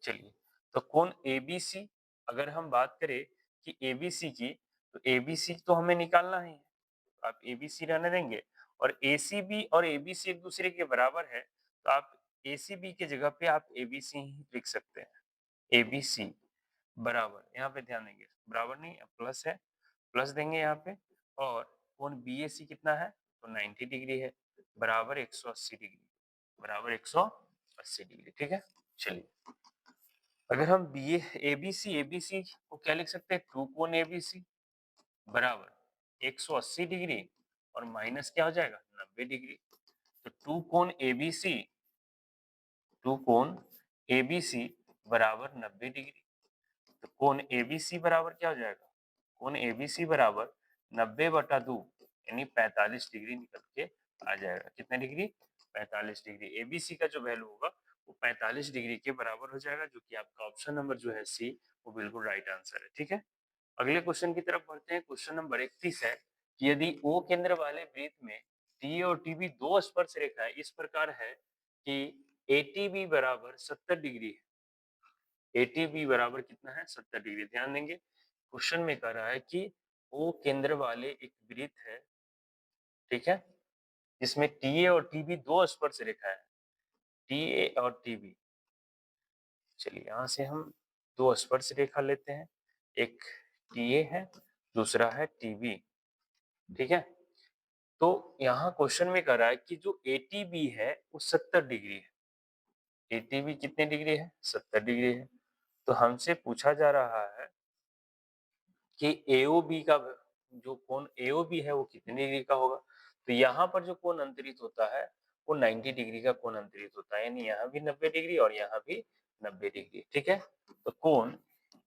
चलिए, तो कोण एबीसी, अगर हम बात करें कि एबीसी की, तो एबीसी तो हमें निकालना ही है। आप एबीसी रहने देंगे, और एसीबी और एबीसी एक दूसरे के बराबर है, तो आप एसीबी के जगह पे आप एबीसी ही लिख सकते हैं। एबीसी बराबर, यहाँ पे ध्यान देंगे, बराबर नहीं प्लस है, प्लस देंगे यहाँ पे। और कोण बीएसी कितना है? तो 90 डिग्री है, बराबर 180 डिग्री, बराबर 180 डिग्री, ठीक है। चलिए, अगर हम बी एबीसी एबीसी को क्या लिख सकते हैं? टू कोण एबीसी बराबर 180 डिग्री और माइनस क्या हो जाएगा? 90 डिग्री। तो टू कोण एबीसी बराबर 90 डिग्री। तो कोण एबीसी बराबर क्या हो जाएगा? कोण एबीसी बराबर 90/2 यानी 45 डिग्री निकल के आ जाएगा। कितने डिग्री? 45 डिग्री। एबीसी का जो वैल्यू होगा वो 45 डिग्री के बराबर हो जाएगा, जो कि आपका ऑप्शन नंबर जो है सी वो बिल्कुल राइट आंसर है, ठीक है। अगले क्वेश्चन की तरफ बढ़ते हैं। क्वेश्चन नंबर 31 है कि यदि ओ केंद्र वाले वृत्त में टी और टीबी दो स्पर्श रेखाएं इस प्रकार है कि एटीबी बराबर 70 डिग्री है। एटीबी बराबर कितना है? 70 डिग्री। ध्यान देंगे, क्वेश्चन में कह रहा है कि ओ केंद्र वाले एक वृत्त है, ठीक है, जिसमें टीए और टीबी दो स्पर्श रेखा है। टीए और टीबी, चलिए यहां से हम दो स्पर्श रेखा लेते हैं। एक टीए है, दूसरा है टीबी, ठीक है। तो यहाँ क्वेश्चन में कह रहा है कि जो एटीबी है वो 70 डिग्री है। एटीबी कितने डिग्री है? 70 डिग्री है। तो हमसे पूछा जा रहा है कि एओबी का जो कोण एओबी है वो कितने डिग्री का होगा। तो यहाँ पर जो कोण अंतरित होता है वो 90 डिग्री का कोण अंतरित होता है, यानी यहाँ भी 90 डिग्री और यहाँ भी 90 डिग्री। ठीक है, तो कोण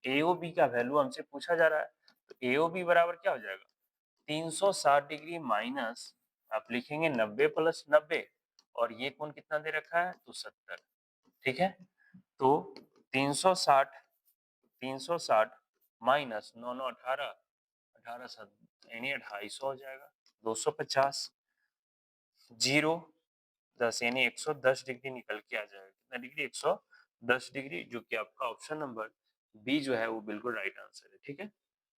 एओबी का वैल्यू हमसे पूछा जा रहा है। तो एओबी बराबर क्या हो जाएगा, 360 डिग्री माइनस आप लिखेंगे 90 प्लस 90, और ये कोण कितना दे रखा है, तो 70। ठीक है, तो 360 360 माइनस 9 9 18 18 7 यानी 250 हो जाएगा, 250 जीरो 10 यानी 110 डिग्री निकल के आ जाएगा। कितना डिग्री, 110 डिग्री, जो कि आपका ऑप्शन नंबर बी जो है वो बिल्कुल राइट आंसर है। ठीक है,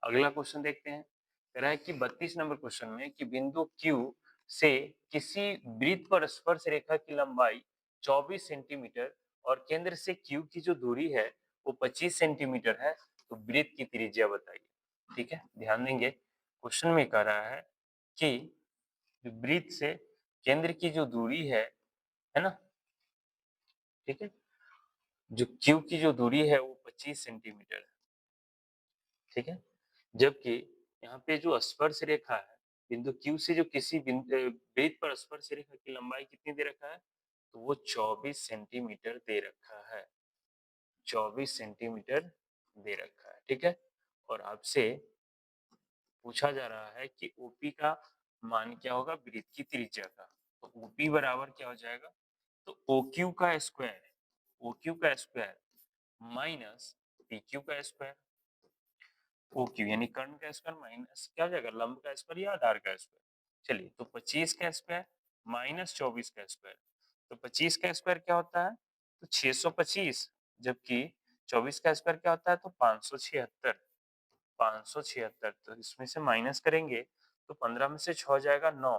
अगला क्वेश्चन देखते हैं। कह रहा है कि 32 नंबर क्वेश्चन में कि बिंदु Q से किसी वृत्त पर स्पर्श रेखा की लंबाई 24 सेंटीमीटर और केंद्र से Q की जो दूरी है वो 25 सेंटीमीटर है, तो वृत्त की त्रिज्या बताइए। ठीक है, ध्यान देंगे, क्वेश्चन में कह रहा है कि वृत्त से केंद्र की जो दूरी है ना, ठीक है, जो Q की जो दूरी है वो 25 सेंटीमीटर है। ठीक है, जबकि यहाँ पे जो स्पर्श रेखा है बिंदु Q से जो किसी वृत्त पर स्पर्श रेखा की लंबाई कितनी दे रखा है, तो वो 24 सेंटीमीटर दे रखा है, 24 सेंटीमीटर दे रखा है। ठीक है, और आपसे पूछा जा रहा है कि ओपी का मान क्या होगा वृत्त की त्रिज्या का। तो ओपी बराबर क्या हो जाएगा, तो ओक्यू का स्क्वायर, ओक्यू का स्क्वायर माइनस पीक्यू का स्क्वायर, ओक्यू यानी कर्ण का स्क्वायर माइनस क्या हो जाएगा, लंब का स्क्वायर या आधार का स्क्वायर। चलिए, तो 25 का स्क्वायर माइनस 24 का स्क्वायर, तो 25 का स्क्वायर क्या होता है, तो 625, जबकि 24 का स्क्वायर क्या होता है, तो 576, 576, तो इसमें से माइनस करेंगे तो 15 में से 6 जाएगा 9,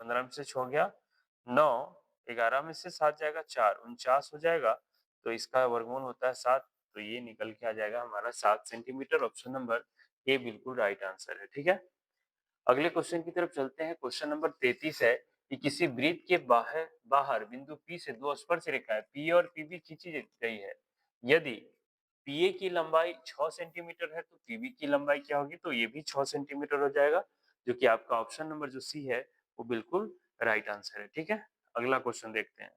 15 में से 6 गया 9, 11 में से 7 जाएगा 4, 49 हो जाएगा, तो इसका वर्गमूल होता है 7, तो ये निकल के आ जाएगा हमारा 7 सेंटीमीटर। ऑप्शन नंबर ए बिल्कुल राइट आंसर है। ठीक है, अगले क्वेश्चन की तरफ चलते हैं। क्वेश्चन नंबर 33 है कि किसी वृत्त के बाहर बाहर बिंदु P से दो स्पर्श रेखाएं P और PB खींची गई है। यदि PA की लंबाई 6 सेंटीमीटर है तो PB की लंबाई क्या होगी, तो ये भी 6 सेंटीमीटर हो जाएगा, जो कि आपका ऑप्शन नंबर जो सी है वो बिल्कुल राइट आंसर है। ठीक है, अगला क्वेश्चन देखते हैं।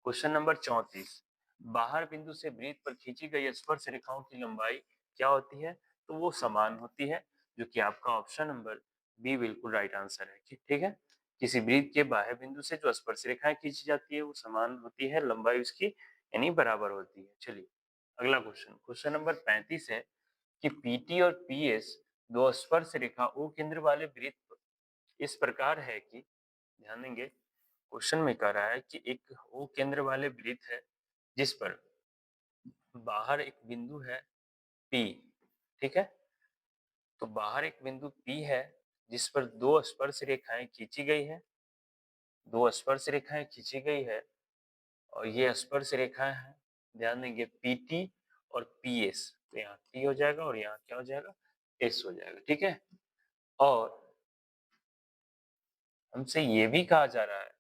क्वेश्चन नंबर 34, बाहर बिंदु से वृत्त पर खींची गई स्पर्श रेखाओं की लंबाई क्या होती है, तो वो समान होती है, जो कि आपका ऑप्शन नंबर बी बिल्कुल राइट आंसर है। ठीक है, किसी वृत्त के बाह्य बिंदु से जो स्पर्श रेखाएं खींची जाती है वो समान होती है, लंबाई उसकी यानी बराबर होती है। चलिए, अगला क्वेश्चन, क्वेश्चन नंबर 35 है कि पीटी और पीएस दो स्पर्श रेखा ओ केंद्र वाले वृत्त इस प्रकार है कि, ध्यान देंगे, क्वेश्चन में कह रहा है कि एक ओ केंद्र वाले वृत्त है जिस पर बाहर एक बिंदु है P। ठीक है, तो बाहर एक बिंदु P है जिस पर दो स्पर्श रेखाएं खींची गई है, दो स्पर्श रेखाएं खींची गई है, और ये स्पर्श रेखाएं हैं, ध्यान देंगे, PT और PS, तो यहाँ T हो जाएगा और यहाँ क्या हो जाएगा, S हो जाएगा। ठीक है, और हमसे ये भी कहा जा रहा है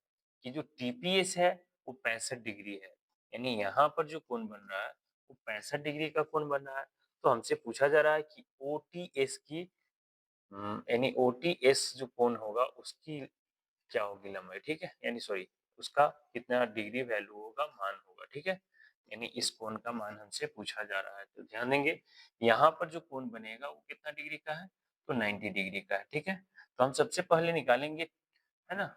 कि जो TPS है वो 65 डिग्री है, यानी यहाँ पर जो कोण बन रहा है वो 65 डिग्री का कोण बन रहा है। तो हमसे पूछा जा रहा है कि OTS की यानी OTS जो कोण होगा उसकी क्या होगी लंबाई। ठीक है, यानी सॉरी, उसका कितना डिग्री वैल्यू होगा, मान होगा। ठीक है, यानी इस कोण का मान हमसे पूछा जा रहा है। तो ध्यान देंगे, यहाँ पर जो कोण बनेगा वो कितना डिग्री का है, तो 90 डिग्री का है। ठीक है, तो हम सबसे पहले निकालेंगे, है ना,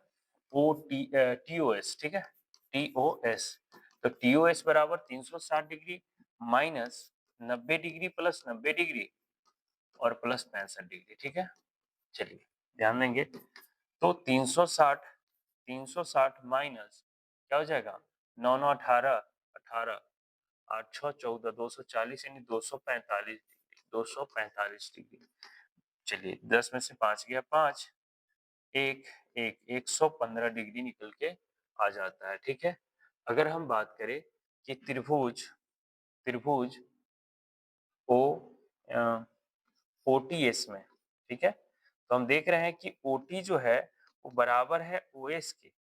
TOS। ठीक है, TOS, तो TOS बराबर 360 degree minus 90 degree plus 90 degree और प्लस 65 डिग्री। ठीक है, चलिए ध्यान देंगे, तो 360 360 माइनस क्या हो जाएगा, 9 9 18 18 8 6 14 240 यानी 245 डिग्री, 245 डिग्री। चलिए, 10 में से 5 गया 5, एक एक 115 डिग्री निकल के आ जाता है। ठीक है, अगर हम बात करें कि त्रिभुज त्रिभुज ओ ओटीएस में, ठीक है, तो हम देख रहे हैं कि ओटी जो है वो बराबर है ओएस के,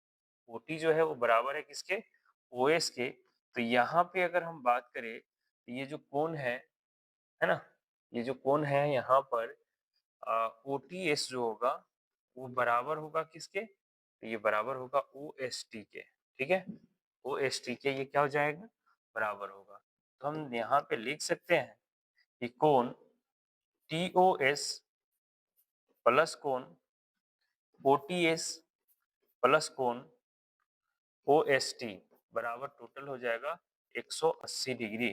ओटी जो है वो बराबर है किसके, ओएस के। तो यहाँ पे अगर हम बात करें ये जो कोण है ना, ये जो कोण है यहाँ पर OTS जो होगा वो बराबर होगा किसके, तो ये बराबर होगा OST के, ठीक है। OST के ये क्या हो जाएगा, बराबर होगा। तो हम यहाँ पे लिख सकते हैं कि कोण TOS प्लस कोण OTS प्लस कोण OST बराबर टोटल हो जाएगा 180 डिग्री,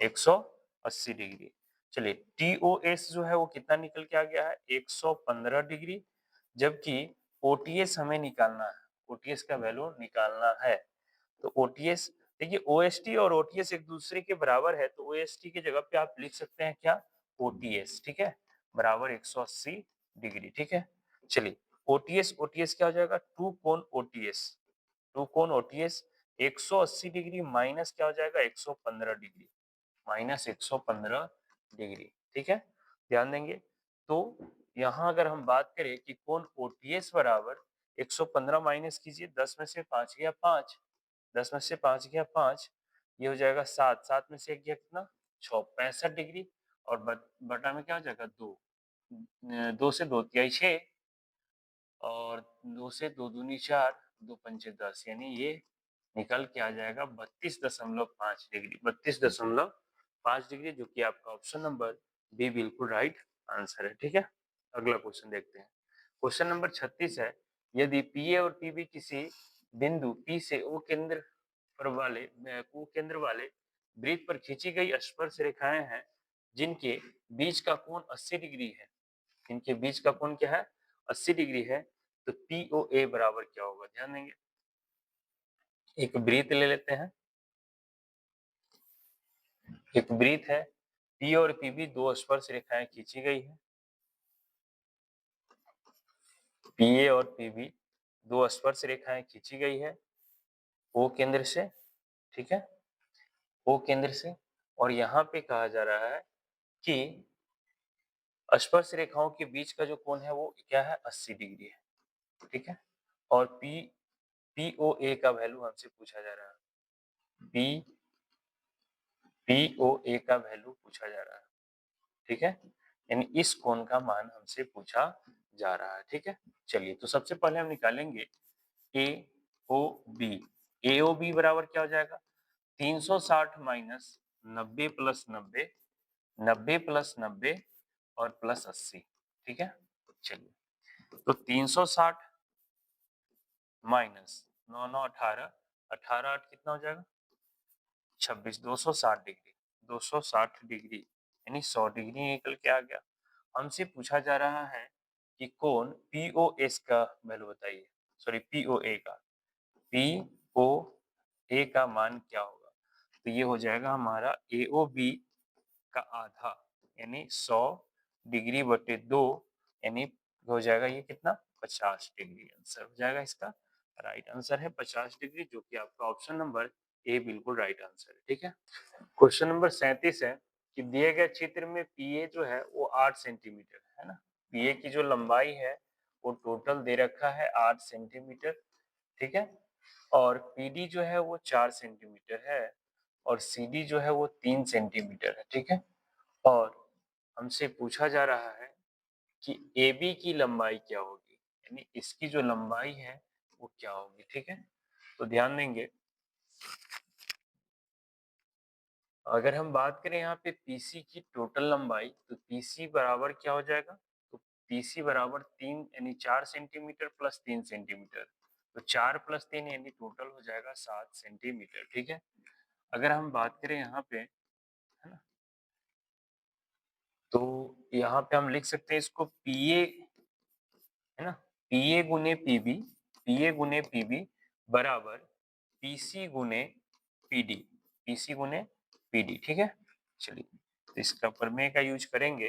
180 डिग्री। चलिए TOS जो है वो कितना निकल के आ गया है, 115 डिग्री, जबकि OTS हमें निकालना है, OTS का वैल्यू निकालना है। तो OTS देखिए, OST और OTS एक दूसरे के बराबर है, तो OST की जगह पे आप लिख सकते हैं क्या, OTS, ठीक है, बराबर 180 डिग्री, ठीक है। चलिए OTS क्या हो जाएगा, टू कोण OTS, टू कोण OTS 180 डिग्री माइनस क्या हो जाएगा, 115 डिग्री, माइनस 115 डिग्री, ठीक है, ध्यान देंगे। तो यहाँ अगर हम बात करें कि कोण OTS बराबर 115 माइनस कीजिए, 10 में से 5 गया 5, 10 में से 5 गया 5, ये हो जाएगा 7, 7 में से 1 गया कितना 6, 65 डिग्री, और बटा में क्या हो जाएगा 2, 2 से 2 तिहाई 6, और 2 से 2 दूनी 4, 2 पंचे 10, यानी ये निकल के आ जाएगा 32.5 डिग्री, 32.5 डिग्री, जो कि आपका ऑप्शन नंबर बी बिल्कुल राइट आंसर है, ठीक है। अगला क्वेश्चन देखते हैं। क्वेश्चन नंबर 36 है, यदि पीए और पीबी किसी बिंदु पी से ओ केंद्र वाले वृत्त पर खींची गई स्पर्श रेखाएं हैं जिनके बीच का कोण 80 डिग्री है, इनके बीच का कोण क्या है, 80 डिग्री है, तो POA बराबर क्या होगा, ध्यान देंगे। एक वृत्त ले लेते हैं, एक वृत्त है, P और PB दो स्पर्श रेखाएं खींची गई है, PA और PB दो स्पर्श रेखाएं खींची गई है O केंद्र से, ठीक है, O केंद्र से, और यहाँ पे कहा जा रहा है कि स्पर्श रेखाओं के बीच का जो कोण है वो क्या है, 80 डिग्री है, ठीक है, और POA का वैल्यू हमसे पूछा जा रहा है, POA का वैल्यू पूछा जा रहा है, ठीक है, यानी इस कोण का मान हमसे पूछा जा रहा है, ठीक है। चलिए तो सबसे पहले हम निकालेंगे AOB, AOB बराबर क्या हो जाएगा, 360 माइनस 90 प्लस 90, 90 प्लस 90 और प्लस 80, ठीक है। चलिए तो 360 माइनस 9 9 18, 18 8 कितना हो जाएगा 26, 260 डिग्री, 260 डिग्री, यानी 100 डिग्री निकल के आ गया। हमसे पूछा जा रहा है कि कोण POS का वैल्यू बताइए, सॉरी POA का, POA का मान क्या होगा, तो ये हो जाएगा हमारा AOB का आधा, यानी 100 डिग्री बटे 2, यानी हो जाएगा ये कितना 50 डिग्री, आंसर हो जाएगा इसका, राइट आंसर है 50 डिग्री, जो कि आपका ऑप्शन नंबर ए बिल्कुल राइट आंसर है, ठीक है। क्वेश्चन नंबर 37 है कि दिए गए चित्र में पीए जो है वो 8 सेंटीमीटर है ना, पीए की जो लंबाई है वो टोटल दे रखा है 8 सेंटीमीटर, ठीक है, और पीडी जो है वो 4 सेंटीमीटर है, और सीडी जो है वो 3 सेंटीमीटर है, ठीक है, और हमसे पूछा जा रहा है कि AB की लंबाई क्या होगी, यानी इसकी जो लंबाई है वो क्या होगी, ठीक है। तो ध्यान देंगे, अगर हम बात करें यहाँ पे PC की टोटल लंबाई, तो PC बराबर क्या हो जाएगा, तो PC बराबर 3 यानी 4 सेंटीमीटर प्लस 3 सेंटीमीटर, तो 4 प्लस 3 यानी टोटल हो जाएगा 7 सेंटीमीटर, ठीक है। अगर हम बात करें यहाँ पे, है ना, तो यहाँ पे हम लिख सकते हैं इसको PA, है ना, PA गुने PB, PA गुने PB बराबर PC गुने PD, PC गुने PD, ठीक है। चलिए तो इसका प्रमेय का यूज करेंगे,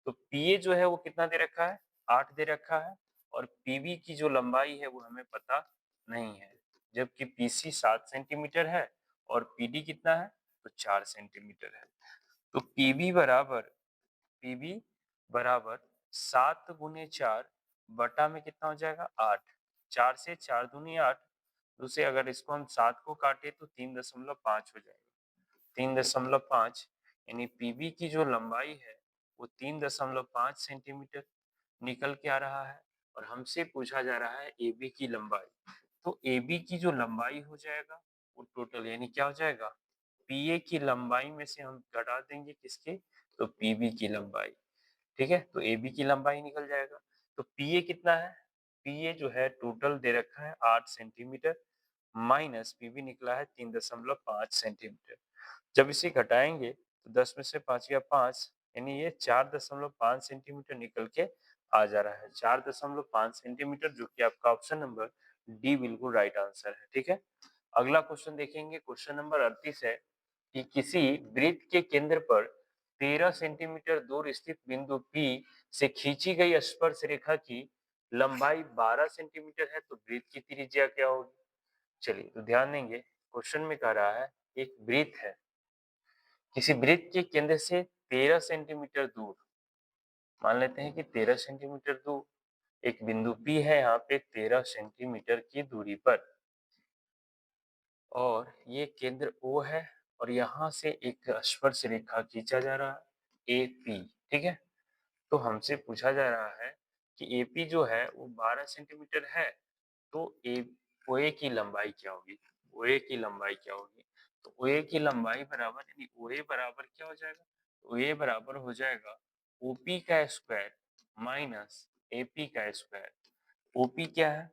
तो PA जो है वो कितना दे रखा है, 8 दे रखा है, और PB की जो लंबाई है वो हमें पता नहीं है, जबकि PC 7 सेंटीमीटर है और PD कितना है, तो 4 सेंटीमीटर है, तो PB बराबर 7 गुने 4 बटा में कितना हो जाएगा 8, 4 से 4 दूनी 8, दूसरे अगर इसको हम 7 को काटे तो 3.5 हो जाएगा, 3.5 यानी पीबी की जो लंबाई है वो 3.5 सेंटीमीटर निकल के आ रहा है और हमसे पूछा जा रहा है एबी की लंबाई। तो एबी की जो लंबाई हो जाएगा वो टोटल यानी क्या हो जाएगा, पीए की लंबाई में से हम घटा देंगे किसके, तो पीबी की लंबाई। ठीक है, तो एबी की लंबाई निकल जाएगा। तो पीए कितना है, पीए जो है टोटल दे रखा है 8 सेंटीमीटर माइनस पीबी निकला है 3.5 सेंटीमीटर। जब इसे घटाएंगे तो 10 में से 5 गया 5, यानी ये 4.5 सेंटीमीटर निकल के आ जा रहा है। 4.5 सेंटीमीटर, जो कि आपका ऑप्शन नंबर डी बिल्कुल राइट आंसर है। ठीक है, अगला क्वेश्चन देखेंगे। क्वेश्चन नंबर 38 है कि किसी वृत्त के केंद्र पर 13 सेंटीमीटर दूर स्थित बिंदु P से खींची गई स्पर्श रेखा की लंबाई 12 सेंटीमीटर है, तो वृत्त की त्रिज्या क्या होगी। चलिए तो ध्यान देंगे, क्वेश्चन में कह रहा है एक वृत्त है, किसी वृत्त के केंद्र से 13 सेंटीमीटर दूर, मान लेते हैं कि 13 सेंटीमीटर दूर एक बिंदु P है, यहाँ पे 13 सेंटीमीटर की दूरी पर, और ये केंद्र O है और यहाँ से एक स्पर्श रेखा खींचा जा रहा है AP। ठीक है, तो हमसे पूछा जा रहा है कि AP जो है वो 12 सेंटीमीटर है, तो OA की लंबाई क्या होगी, OA की लंबाई क्या होगी। तो OA की लंबाई बराबर, यानी OA बराबर क्या हो जाएगा, OA बराबर हो जाएगा OP का स्क्वायर माइनस AP का स्क्वायर। OP क्या है,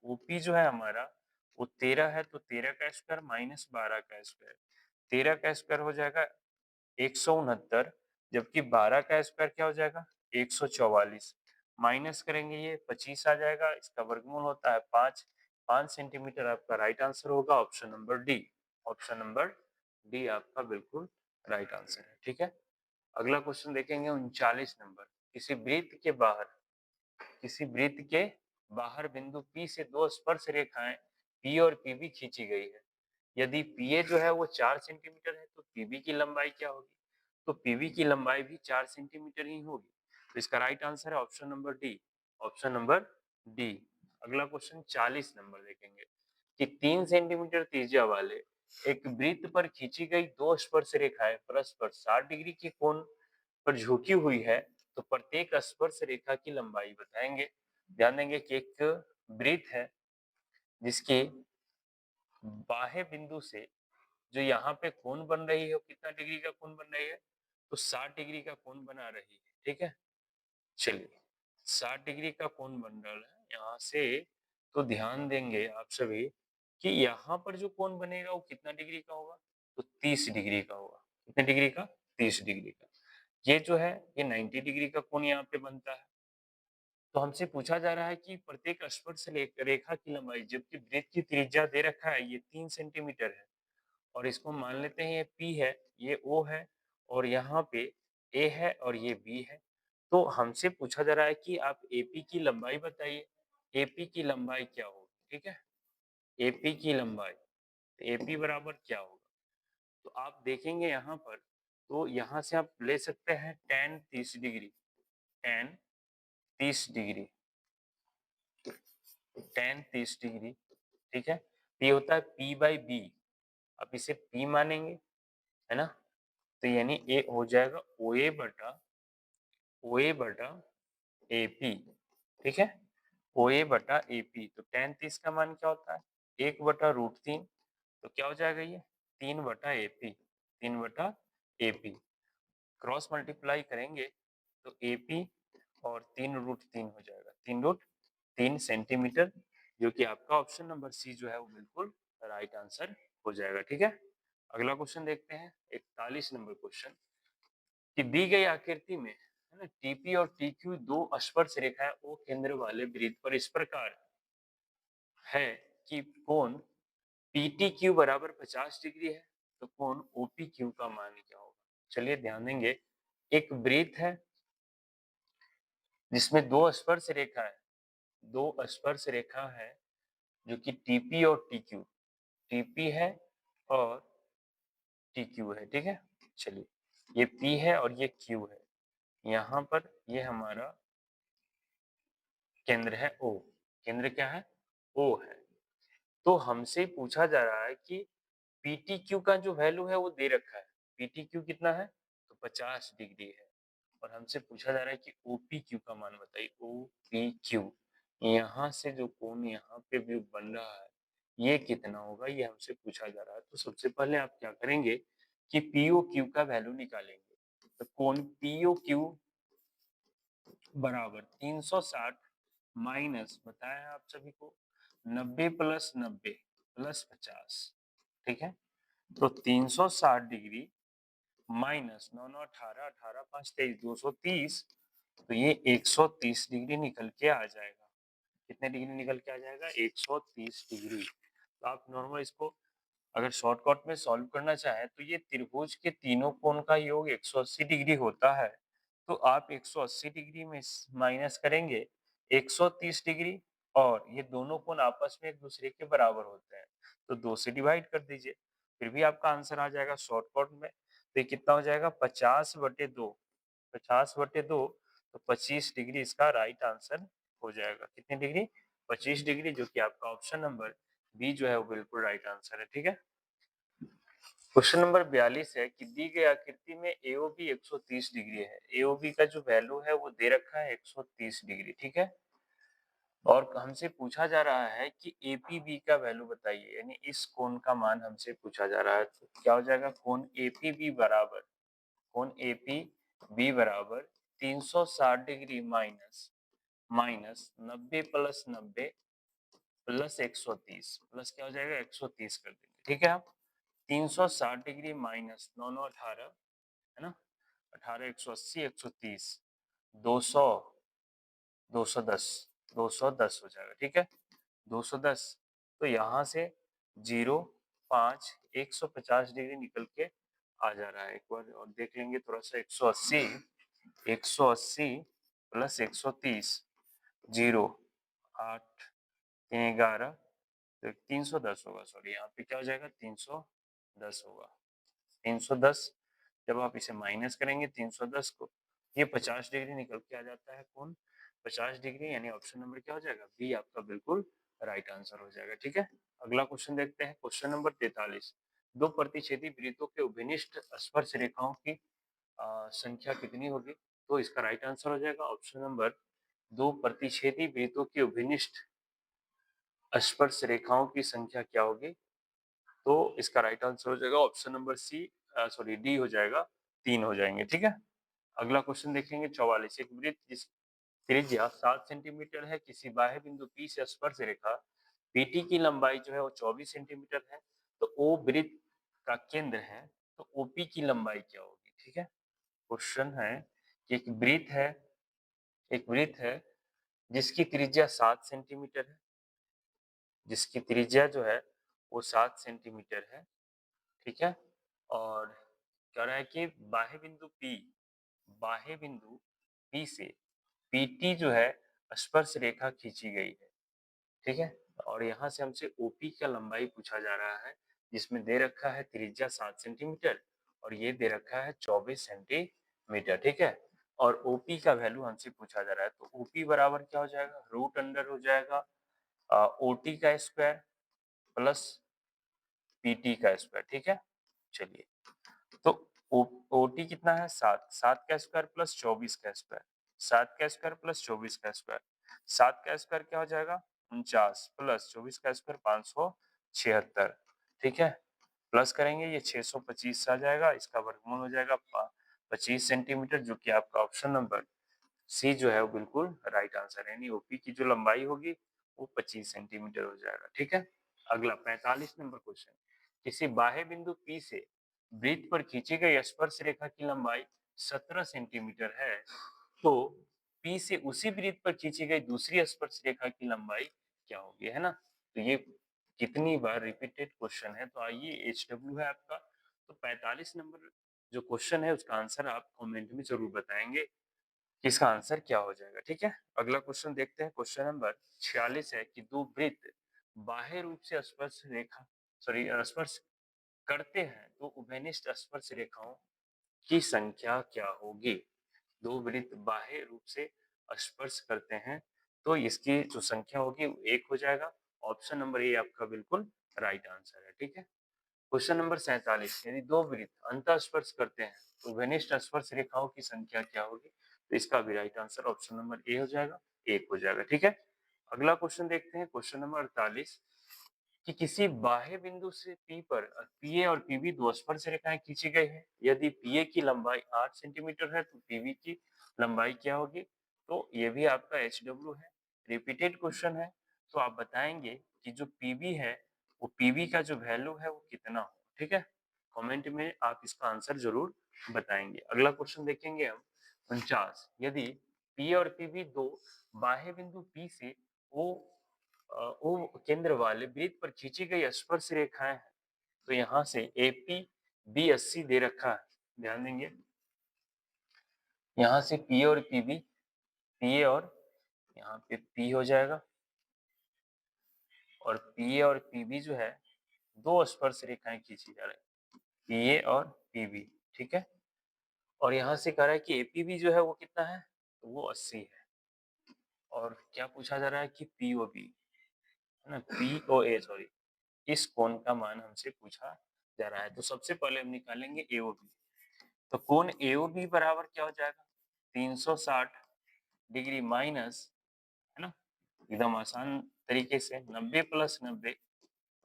ओपी जो है हमारा वो 13 है, तो 13 का स्क्वायर माइनस 12 का स्क्वायर, 13 का स्क्वायर हो जाएगा 169, जबकि 12 का स्क्वायर क्या हो जाएगा 144, माइनस करेंगे ये 25 आ जाएगा, इसका वर्गमूल होता है 5, 5 सेंटीमीटर आपका राइट आंसर होगा, option number D. Option number D आपका बिल्कुल राइट आंसर है। ठीक है, अगला क्वेश्चन देखेंगे 39 नंबर। किसी वृत्त के बाहर बिंदु P से दो स्पर्श रेखाएं P और PB खींची गई है। यदि PA जो है वो 4 सेंटीमीटर है, तो PB की लंबाई क्या होगी, तो PB की लंबाई भी 4 सेंटीमीटर ही होगी। तो इसका राइट आंसर है option number D, option number D. अगला क्वेश्चन 40 नंबर देखेंगे कि 3 सेंटीमीटर त्रिज्या वाले एक वृत्त पर खींची गई दो स्पर्श रेखाएं परस्पर 60 डिग्री के कोण पर झुकी हुई है, तो प्रत्येक स्पर्श रेखा की लंबाई बताएंगे। ध्यान देंगे कि एक वृत्त है जिसके बाह्य बिंदु से जो यहाँ पे कोण बन रही है, वो कितना डिग्री का कोण बन रही है, तो 60 डिग्री का कोण बना रही है। ठीक है, चलिए 60 डिग्री का कोण बन रहा है यहाँ से, तो ध्यान देंगे आप सभी कि यहाँ पर जो कोण बनेगा वो कितना डिग्री का होगा, तो 30 डिग्री का होगा। कितने डिग्री का, 30 डिग्री का। ये जो है ये 90 डिग्री का कोण यहाँ पे बनता है। तो हमसे पूछा जा रहा है कि प्रत्येक स्पर्श रेखा की लंबाई, जबकि वृत्त की त्रिज्या दे रखा है ये 3 सेंटीमीटर है, और इसको मान लेते हैं ये P है, ये O है, और यहाँ पे A है और ये B है। तो हमसे पूछा जा रहा है कि आप AP की लंबाई बताइए, AP की लंबाई क्या होगी। ठीक है, AP की लंबाई, तो AP बराबर क्या होगा, तो आप देखेंगे यहाँ पर, तो यहाँ से आप ले सकते हैं tan 30 degree, tan 30 degree, tan 30 degree. ठीक है, ये होता है P/B, आप इसे P मानेंगे, है ना, तो यानी ए हो जाएगा OA बटा AP। ठीक है, OA बटा AP, तो tan 30 का मान क्या होता है, 1/√3, तो क्या हो जाएगा ये 3/AP, 3/AP, क्रॉस मल्टीप्लाई करेंगे तो AP और 3√3 हो जाएगा, 3√3 सेंटीमीटर, जो कि आपका ऑप्शन नंबर सी जो है वो बिल्कुल राइट आंसर हो जाएगा। ठीक है, अगला क्वेश्चन देखते हैं 41 नंबर क्वेश्चन कि दी गई आकृति में, है ना, TP और TQ दो स्पर्श रेखाएं O केंद्र वाले वृत्त पर इस प्रकार है कि कोण PTQ बराबर 50 डिग्री है, तो कोण OPQ का मान क्या होगा। चलिए ध्यान देंगे, एक वृत्त है जिसमें दो स्पर्श रेखा है, दो स्पर्श रेखा है जो कि TP और TQ, TP है और TQ है। ठीक है, चलिए ये P है और ये Q है, यहाँ पर ये हमारा केंद्र है O, केंद्र क्या है, O है। तो हमसे पूछा जा रहा है कि PTQ का जो वैल्यू है वो दे रखा है, PTQ कितना है तो 50 डिग्री है और हमसे पूछा जा रहा है कि OPQ का मान बताइए। OPQ, यहाँ से जो कोण यहाँ पे भी बन रहा है ये कितना होगा, ये हमसे पूछा जा रहा है। तो सबसे पहले आप क्या करेंगे कि POQ का वैल्यू निकालेंगे। तो कोण POQ बराबर 360 माइनस बताया है आप सभी को 90 प्लस 90 प्लस 50, ठीक है। तो 360 डिग्री माइनस 9 9 18 18 5 23 230, तो ये 130 डिग्री निकल के आ जाएगा। कितने डिग्री निकल के आ जाएगा? 130 डिग्री। तो आप नॉर्मल इसको अगर शॉर्टकट में सॉल्व करना चाहें तो ये त्रिभुज के तीनों कोण का योग 180 डिग्री होता है। तो आप 180 डिग्री में माइनस करेंगे 130 डिग्री और ये दोनों कोण आपस में एक दूसरे के बराबर होते हैं, तो 2 से डिवाइड कर दीजिए, फिर भी आपका आंसर आ जाएगा शॉर्टकट में। तो ये कितना हो जाएगा? 50/2, 50/2, तो 25 डिग्री इसका राइट आंसर हो जाएगा। कितनी डिग्री? 25 डिग्री, जो कि आपका ऑप्शन नंबर बी जो है वो बिल्कुल राइट आंसर है, ठीक है। क्वेश्चन नंबर 42 है कि दी गई आकृति में AOB 130 डिग्री है। AOB का जो वैल्यू है वो दे रखा है 130 डिग्री, ठीक है। और हमसे पूछा जा रहा है कि APB का वैल्यू बताइए, यानी इस कोण का मान हमसे पूछा जा रहा है। तो क्या हो जाएगा? कोण APB बराबर 360 degree minus minus 90 plus 90 plus 130 plus क्या हो जाएगा? 130 कर देंगे, ठीक है। आप 360 डिग्री माइनस 9 9 18, है ना, 18 180 130 200 210 210 हो जाएगा, ठीक है। 210, तो यहाँ से 0 5 150 डिग्री निकल के आ जा रहा है। एक बार और देख लेंगे थोड़ा सा। 180 प्लस 130 0 8 3 11, तो 310 होगा। सॉरी, यहाँ पे क्या हो जाएगा? 310 होगा। 310 जब आप इसे माइनस करेंगे 310 को, ये 50 डिग्री निकल के आ जाता है कोण 50 डिग्री, यानी ऑप्शन नंबर क्या हो जाएगा? बी आपका बिल्कुल राइट आंसर हो जाएगा, ठीक है। अगला क्वेश्चन देखते हैं, क्वेश्चन नंबर 43। दो प्रतिच्छेदी वृत्तों के उभयनिष्ठ स्पर्श रेखाओं की संख्या कितनी होगी? तो इसका राइट आंसर हो जाएगा ऑप्शन नंबर दो प्रतिच्छेदी वृत्तों के उभयनिष्ठ स्पर्श रेखाओं की संख्या क्या होगी? तो इसका राइट आंसर हो जाएगा option number C, sorry D हो जाएगा, 3 हो जाएंगे, ठीक है। अगला क्वेश्चन देखेंगे 44। एक वृत्त जिस त्रिज्या 7 सेंटीमीटर है, किसी बाह्य बिंदु P से स्पर्श रेखा PT की लंबाई जो है वो 24 सेंटीमीटर है, तो O वृत्त का केंद्र है, तो OP की लंबाई क्या होगी? ठीक है। क्वेश्चन है कि एक वृत्त है जिसकी त्रिज्या 7 सेंटीमीटर है, जिसकी त्रिज्या जो है वो 7 सेंटीमीटर है, ठीक है। और कह रहा है कि बाह्य बिंदु P से PT जो है स्पर्श रेखा खींची गई है, ठीक है। और यहाँ से हमसे OP का लंबाई पूछा जा रहा है, जिसमें दे रखा है त्रिज्या 7 सेंटीमीटर और ये दे रखा है 24 सेंटीमीटर, ठीक है। और OP का वैल्यू हमसे पूछा जा रहा है, तो OP बराबर क्या हो जाएगा? रूट अंडर हो जाएगा OT का स्क्वायर प्लस PT का स्क्वायर, ठीक है। चलिए, तो OT कितना है? 7, 7 का स्क्वायर प्लस 24 का स्क्वायर, 7 का स्क्वायर प्लस 24 का स्क्वायर, 7 का स्क्वायर क्या हो जाएगा? 49 प्लस 24 का स्क्वायर 576, ठीक है। प्लस करेंगे ये 625 आ जाएगा, इसका वर्गमूल हो जाएगा 25 सेंटीमीटर, जो कि आपका ऑप्शन नंबर सी जो है वो बिल्कुल राइट आंसर है, यानी OP की जो लंबाई होगी वो 25 सेंटीमीटर हो जाएगा, ठीक है। अगला 45 नंबर क्वेश्चन, किसी बाह्य बिंदु P से वृत्त पर खींची गई स्पर्श रेखा की लंबाई 17 सेंटीमीटर है, तो P से उसी वृत्त पर खींची गई दूसरी स्पर्श रेखा की लंबाई क्या होगी, है ना। तो ये कितनी बार रिपीटेड क्वेश्चन है, तो आइए HW है आपका। तो 45 नंबर जो क्वेश्चन है उसका आंसर आप कमेंट में जरूर बताएंगे कि इसका आंसर क्या हो जाएगा, ठीक है। अगला क्वेश्चन देखते हैं, क्वेश्चन नंबर 46 है कि दो वृत्त बाह्य रूप से स्पर्श करते हैं, तो उभयनिष्ठ स्पर्श रेखाओं की संख्या क्या होगी? दो वृत्त बाह्य रूप से स्पर्श करते हैं, तो इसकी जो संख्या होगी वो 1 हो जाएगा। ऑप्शन नंबर ए आपका बिल्कुल राइट आंसर है, ठीक है। क्वेश्चन नंबर 47, यदि दो वृत्त अंतःस्पर्श करते हैं तो घनिष्ठ स्पर्श रेखाओं की संख्या क्या होगी? तो इसका भी right answer option number A हो जाएगा, 1 हो जाएगा। ठीक है, अगला क्वेश्चन देखते हैं, क्वेश्चन नंबर 48, कि किसी बाह्य बिंदु से पी पर पीए और पीबी दो स्पर्श रेखाएं खींची गई है। यदि पीए की लंबाई 8 सेंटीमीटर है तो पीबी की लंबाई क्या होगी? तो ये भी आपका एच डब्ल्यू है, रिपीटेड क्वेश्चन है। तो आप बताएंगे कि जो पीबी है वो पीबी का जो वैल्यू है वो कितना हो। ठीक है, कमेंट में आप इसका आंसर जरूर बताएंगे। अगला क्वेश्चन देखेंगे हम 49, यदि पी और पीबी दो बाह्य बिंदु पी से ओ ओ केंद्र वाले वृत्त पर खींची गई स्पर्श रेखाएं हैं, तो यहाँ से एपी बी 80 दे रखा है, ध्यान देंगे। यहाँ से पी और पीबी, पीए और यहाँ पे पी हो जाएगा, और पीए और पीबी जो है दो स्पर्श रेखाएं खींची जा रही है, पीए और पीबी। ठीक है, और यहाँ से कह रहा है कि एपीबी जो है वो कितना है, तो वो 80 है। और क्या पूछा जा रहा है कि पीओबी है ना, पीओए सॉरी, इस कोण का मान हमसे पूछा जा रहा है। तो सबसे पहले हम निकालेंगे एओबी। तो कोण एओबी बराबर क्या हो जाएगा? 360 डिग्री माइनस, है ना, एकदम आसान तरीके से 90 प्लस 90,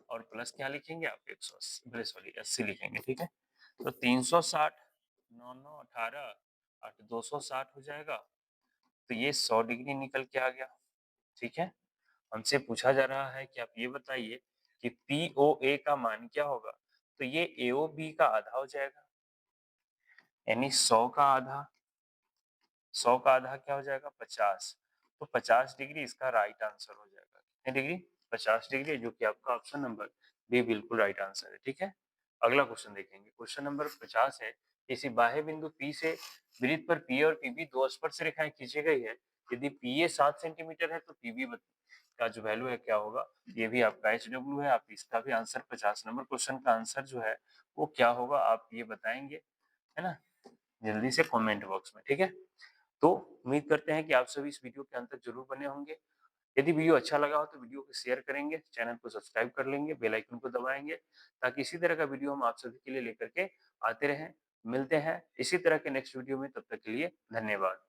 और प्लस क्या लिखेंगे आप? 180 सॉरी 80 लिखेंगे। ठीक है, तो 360 9 9 18 8 260 हो जाएगा। तो ये 100 डिग्री निकल के आ गया। ठीक है, हमसे पूछा जा रहा है कि आप ये बताइए कि पीओए का मान क्या होगा? तो ये एओबी का आधा हो जाएगा, यानी 100 का आधा, 100 का आधा क्या हो जाएगा? 50। तो 50 डिग्री इसका राइट आंसर हो जाएगा। कितने डिग्री? 50 डिग्री, जो कि आपका ऑप्शन नंबर बी बिल्कुल राइट आंसर है। ठीक है, अगला क्वेश्चन देखेंगे, क्वेश्चन नंबर 50 है, किसी बाह्य बिंदु पी से वृत्त पर पी और पीबी दो स्पर्श रेखाएं खींची गई है। यदि पीए 7 सेंटीमीटर है तो पीबी का जो वैल्यू है क्या होगा? ये भी आपका एच डब्ल्यू है। आप इसका भी आंसर 50 नंबर क्वेश्चन का आंसर जो है वो क्या होगा, आप ये बताएंगे, है ना, जल्दी से कमेंट बॉक्स में। ठीक है, तो उम्मीद करते हैं कि आप सभी इस वीडियो के अंत तक जरूर बने होंगे। यदि वीडियो अच्छा लगा हो तो वीडियो को शेयर करेंगे, चैनल को सब्सक्राइब कर लेंगे, बेल आइकन को दबाएंगे, ताकि इसी तरह का वीडियो हम आप सभी के लिए लेकर के आते रहें। मिलते हैं इसी तरह के नेक्स्ट वीडियो में, तब तक के लिए धन्यवाद।